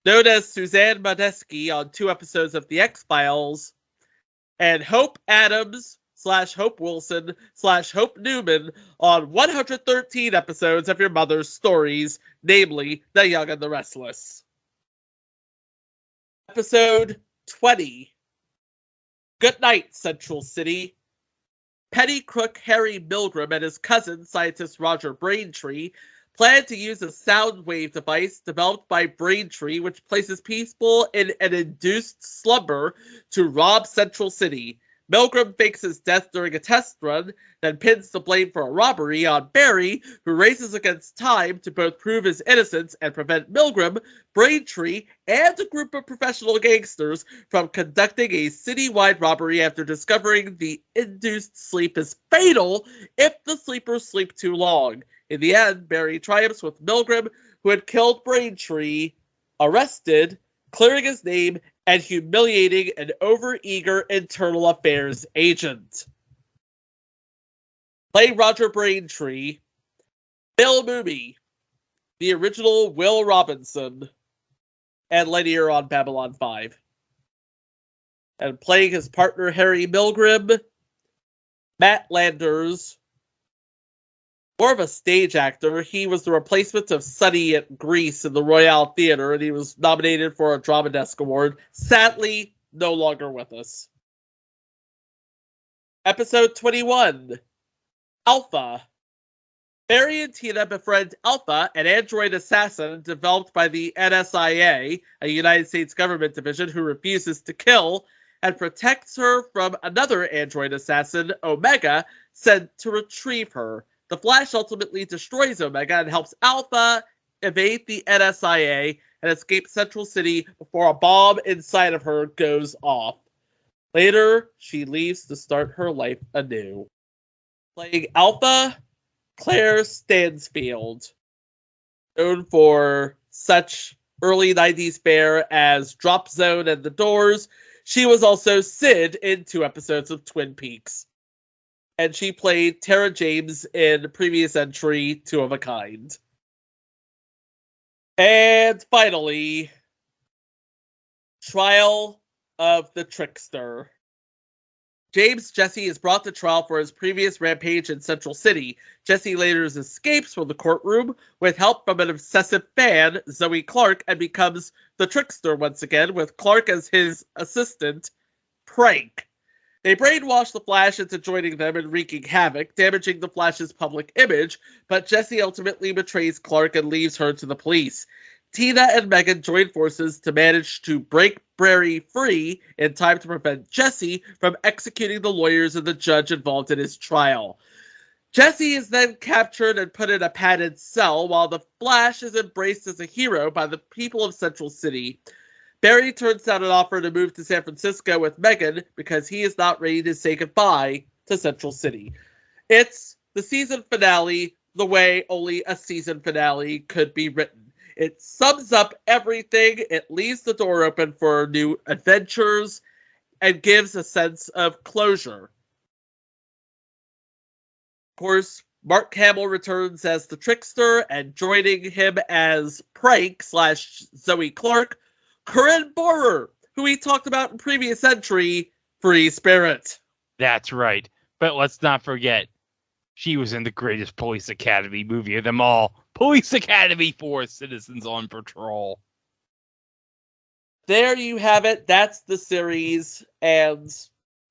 known as Suzanne Modeski on 2 episodes of The X-Files, and Hope Adams / Hope Wilson / Hope Newman on 113 episodes of Your Mother's Stories, namely The Young and the Restless. Episode 20. Good night, Central City. Petty crook Harry Milgram and his cousin, scientist Roger Braintree, plan to use a sound wave device developed by Braintree, which places people in an induced slumber to rob Central City. Milgram fakes his death during a test run, then pins the blame for a robbery on Barry, who races against time to both prove his innocence and prevent Milgram, Braintree, and a group of professional gangsters from conducting a citywide robbery after discovering the induced sleep is fatal if the sleepers sleep too long. In the end, Barry triumphs with Milgram, who had killed Braintree, arrested, clearing his name, and humiliating an overeager internal affairs agent. Playing Roger Braintree, Bill Mooney, the original Will Robinson, and later on Babylon 5. And playing his partner Harry Milgram, Matt Landers, more of a stage actor. He was the replacement of Sonny at Grease in the Royale Theater, and he was nominated for a Drama Desk Award. Sadly, no longer with us. Episode 21, Alpha. Barry and Tina befriend Alpha, an android assassin developed by the NSIA, a United States government division who refuses to kill, and protects her from another android assassin, Omega, sent to retrieve her. The Flash ultimately destroys Omega and helps Alpha evade the NSIA and escape Central City before a bomb inside of her goes off. Later, she leaves to start her life anew. Playing Alpha, Claire Stansfield, known for such early 90s fare as Drop Zone and The Doors. She was also Sid in 2 episodes of Twin Peaks. And she played Tara James in the previous entry, Two of a Kind. And finally, Trial of the Trickster. James Jesse is brought to trial for his previous rampage in Central City. Jesse later escapes from the courtroom with help from an obsessive fan, Zoe Clark, and becomes the Trickster once again, with Clark as his assistant, Prank. They brainwash the Flash into joining them and wreaking havoc, damaging the Flash's public image, but Jesse ultimately betrays Clark and leaves her to the police. Tina and Megan join forces to manage to break Barry free in time to prevent Jesse from executing the lawyers and the judge involved in his trial. Jesse is then captured and put in a padded cell, while the Flash is embraced as a hero by the people of Central City. Barry turns down an offer to move to San Francisco with Megan because he is not ready to say goodbye to Central City. It's the season finale the way only a season finale could be written. It sums up everything, it leaves the door open for new adventures, and gives a sense of closure. Of course, Mark Hamill returns as the Trickster, and joining him as Prank / Zoe Clark, Corinne Bohrer, who we talked about in previous entry, Free Spirit. That's right. But let's not forget, she was in the greatest Police Academy movie of them all, Police Academy 4: Citizens on Patrol. There you have it. That's the series. And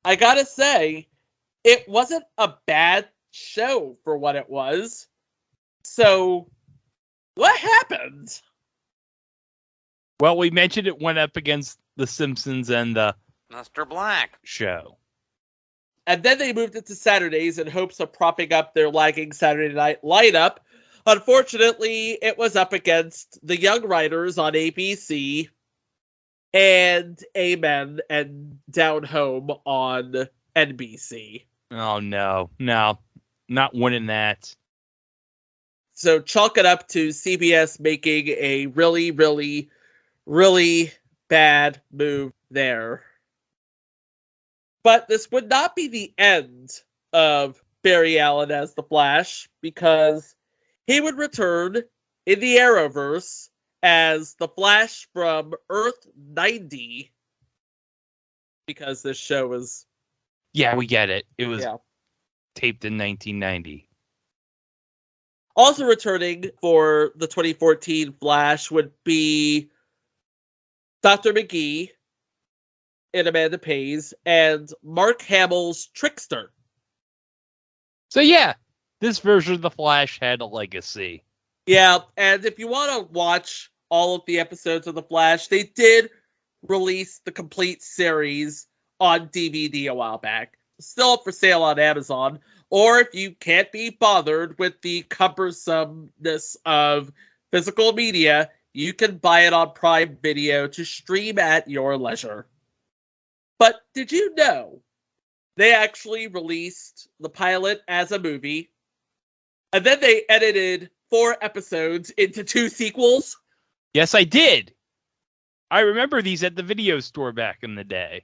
I gotta say, it wasn't a bad show for what it was. So, what happened? Well, we mentioned it went up against The Simpsons and the Mr. Black show. And then they moved it to Saturdays in hopes of propping up their lagging Saturday night lineup. Unfortunately, it was up against The Young Writers on ABC and Amen and Down Home on NBC. Oh, no, not winning that. So chalk it up to CBS making a really, really, really bad move there. But this would not be the end of Barry Allen as the Flash, because he would return in the Arrowverse as the Flash from Earth 90, because this show was... Yeah, we get it. It was taped in 1990. Also returning for the 2014 Flash would be Dr. McGee and Amanda Pays, and Mark Hamill's Trickster. So yeah, this version of The Flash had a legacy. Yeah, and if you want to watch all of the episodes of The Flash, they did release the complete series on DVD a while back. Still up for sale on Amazon, or if you can't be bothered with the cumbersomeness of physical media, you can buy it on Prime Video to stream at your leisure. But did you know they actually released the pilot as a movie, and then they edited 4 episodes into 2 sequels? Yes, I did. I remember these at the video store back in the day.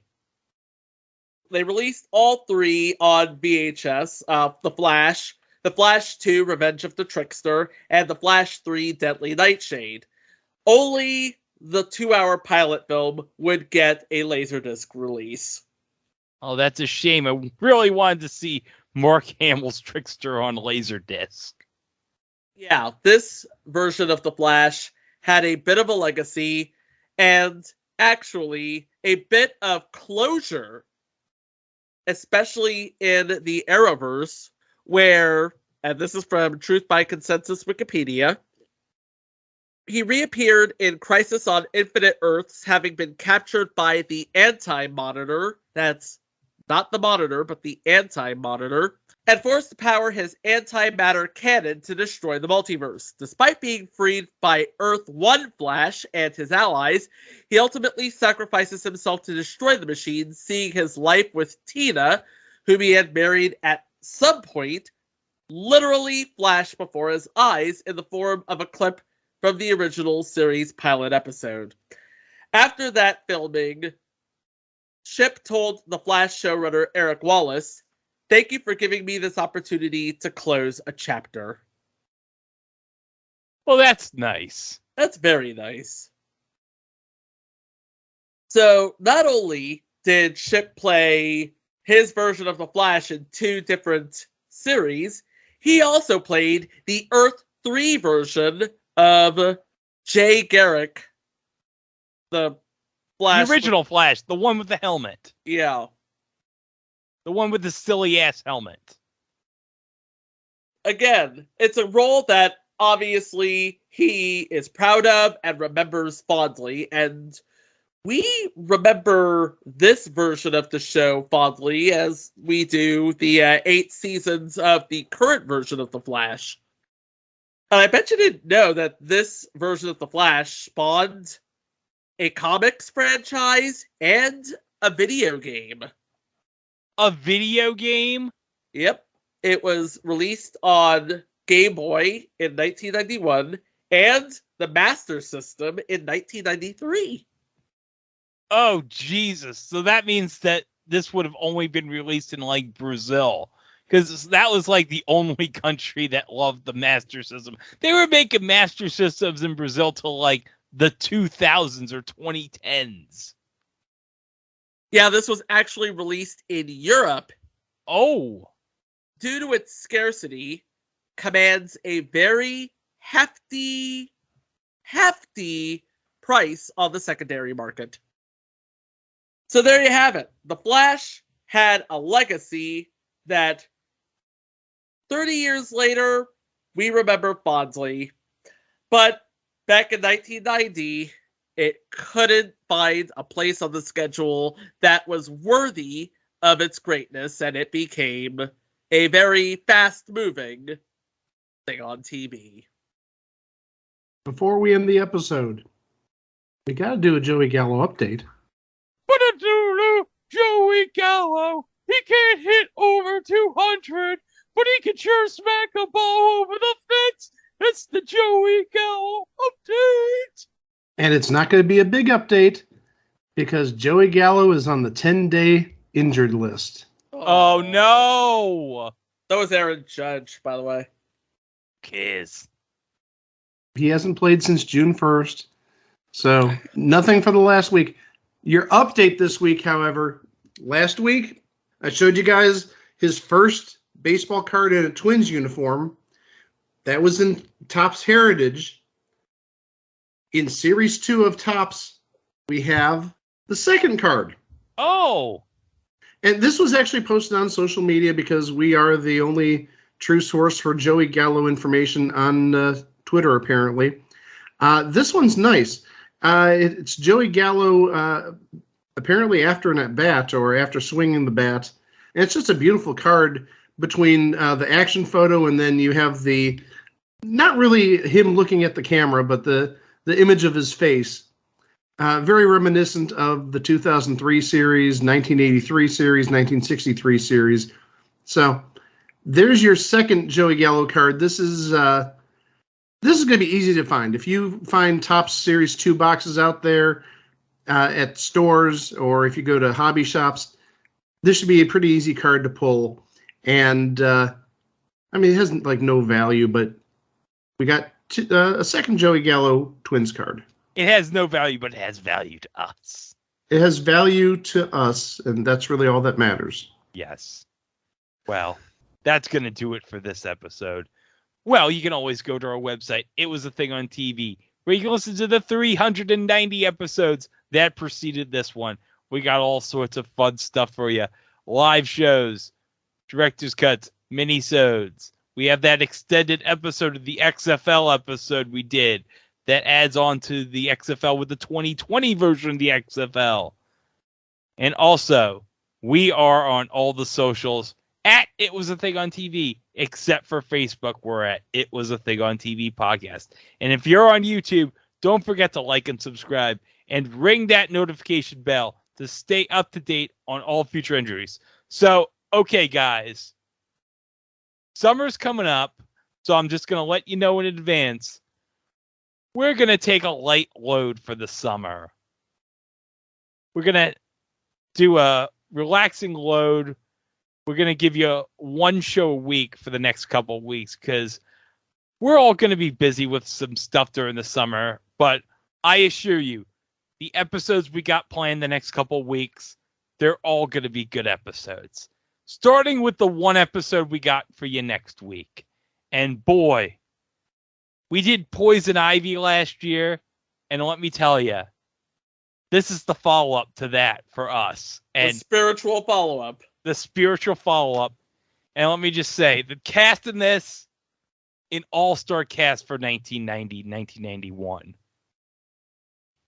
They released all 3 on VHS, The Flash 2, Revenge of the Trickster, and The Flash 3, Deadly Nightshade. Only the 2-hour pilot film would get a Laserdisc release. Oh, that's a shame. I really wanted to see Mark Hamill's Trickster on Laserdisc. Yeah, this version of The Flash had a bit of a legacy and actually a bit of closure especially in the Arrowverse, where, and this is from Truth by Consensus Wikipedia, he reappeared in Crisis on Infinite Earths, having been captured by the Anti-Monitor, that's not the Monitor, but the Anti-Monitor, and forced to power his antimatter cannon to destroy the multiverse. Despite being freed by Earth-1 Flash and his allies, he ultimately sacrifices himself to destroy the machine, seeing his life with Tina, whom he had married at some point, literally flash before his eyes in the form of a clip from the original series pilot episode. After that filming, Ship told the Flash showrunner Eric Wallace, "Thank you for giving me this opportunity to close a chapter." Well, that's nice. That's very nice. So, not only did Ship play his version of the Flash in 2 different series, he also played the Earth 3 version of Jay Garrick, the Flash. The original Flash, the one with the helmet. Yeah. The one with the silly-ass helmet. Again, it's a role that obviously he is proud of and remembers fondly, and we remember this version of the show fondly as we do the 8 seasons of the current version of The Flash. And I bet you didn't know that this version of The Flash spawned a comics franchise and a video game. A video game? Yep. It was released on Game Boy in 1991 and the Master System in 1993. Oh, Jesus. So that means that this would have only been released in, like, Brazil. Because that was, like, the only country that loved the Master System. They were making Master Systems in Brazil till, like, the 2000s or 2010s. Yeah, this was actually released in Europe. Oh. Due to its scarcity, commands a very hefty price on the secondary market. So there you have it. The Flash had a legacy that 30 years later, we remember fondly. But back in 1990, it couldn't find a place on the schedule that was worthy of its greatness, and it became a very fast-moving thing on TV. Before we end the episode, we gotta do a Joey Gallo update. But a doodle, Joey Gallo, he can't hit over 200, but he can sure smack a ball over the fence. It's the Joey Gallo update. And it's not going to be a big update because Joey Gallo is on the 10-day injured list. Oh, no. So is Aaron Judge, by the way. Kiss. He hasn't played since June 1st, so nothing for the last week. Your update this week, however, last week, I showed you guys his first baseball card in a Twins uniform. That was in Topps Heritage. In Series 2 of Topps, we have the second card. Oh. And this was actually posted on social media because we are the only true source for Joey Gallo information on Twitter, apparently. This one's nice. It's Joey Gallo apparently after an at-bat or after swinging the bat. And it's just a beautiful card between the action photo and then you have the, not really him looking at the camera, but the image of his face. Very reminiscent of the 2003 series, 1983 series, 1963 series. So there's your second Joey Gallo card. This is going to be easy to find. If you find Topps Series 2 boxes out there at stores or if you go to hobby shops, this should be a pretty easy card to pull. And, I mean, it has like no value, but we got a second Joey Gallo Twins card. It has no value, but it has value to us. It has value to us, and that's really all that matters. Yes. Well, that's going to do it for this episode. Well, you can always go to our website, It Was a Thing on TV, where you can listen to the 390 episodes that preceded this one. We got all sorts of fun stuff for you. live shows, director's cuts, mini-sodes. We have that extended episode of the XFL episode we did that adds on to the XFL with the 2020 version of the XFL. And also, we are on all the socials at It Was a Thing on TV, except for Facebook. We're at It Was a Thing on TV podcast. And if you're on YouTube, don't forget to like and subscribe and ring that notification bell to stay up to date on all future injuries. So, okay, guys. Summer's coming up, so I'm just going to let you know in advance. We're going to take a light load for the summer. We're going to do a relaxing load. We're going to give you one show a week for the next couple of weeks because we're all going to be busy with some stuff during the summer. But I assure you, the episodes we got planned the next couple of weeks, they're all going to be good episodes. Starting with the one episode we got for you next week. And boy, we did Poison Ivy last year. And let me tell you, this is the follow-up to that for us. And the spiritual follow-up. The spiritual follow-up. And let me just say, the cast in this, an all-star cast for 1990, 1991.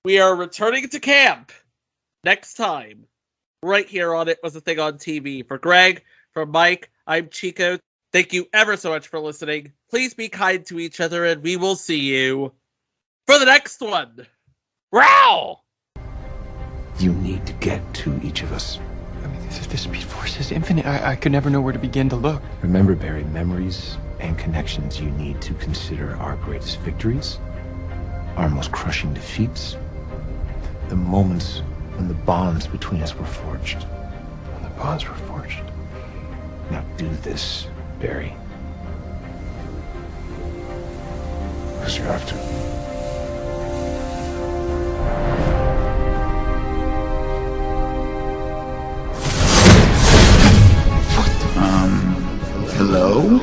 We are returning to camp next time, right here on It Was a Thing on TV. For Greg, for Mike, I'm Chico. Thank you ever so much for listening. Please be kind to each other, and we will see you for the next one. Growl! You need to get to each of us. I mean, the Speed Force is infinite. I could never know where to begin to look. Remember, Barry, memories and connections you need to consider our greatest victories, our most crushing defeats, the moments when the bonds between us were forged. When the bonds were forged. Now do this, Barry. Because you have to. Hello?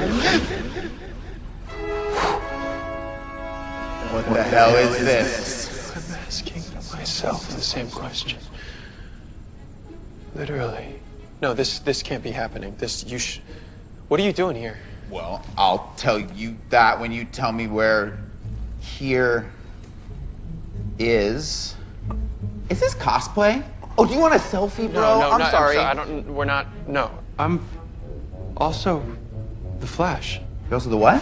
What the hell is this? I'm asking myself the same question. Literally. No, this can't be happening. What are you doing here? Well, I'll tell you that when you tell me where here is. Is this cosplay? Oh, do you want a selfie, bro? No, I'm sorry. We're not. No. I'm also the Flash. You're also the what?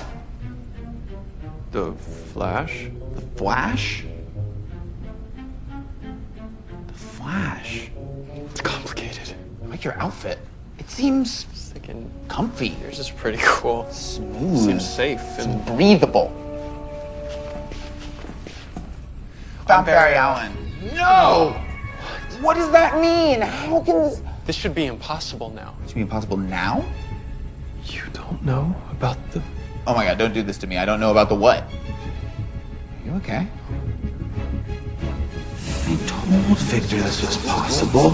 The Flash? The Flash? The Flash? It's complicated. I like your outfit. It seems comfy. Yours is pretty cool. Smooth. Seems safe and breathable. Found Barry Allen. No! What does that mean? How can this... This should be impossible now. It should be impossible now? You don't know about the... Oh my god, don't do this to me. I don't know about the what. You okay? I told Victor this was possible.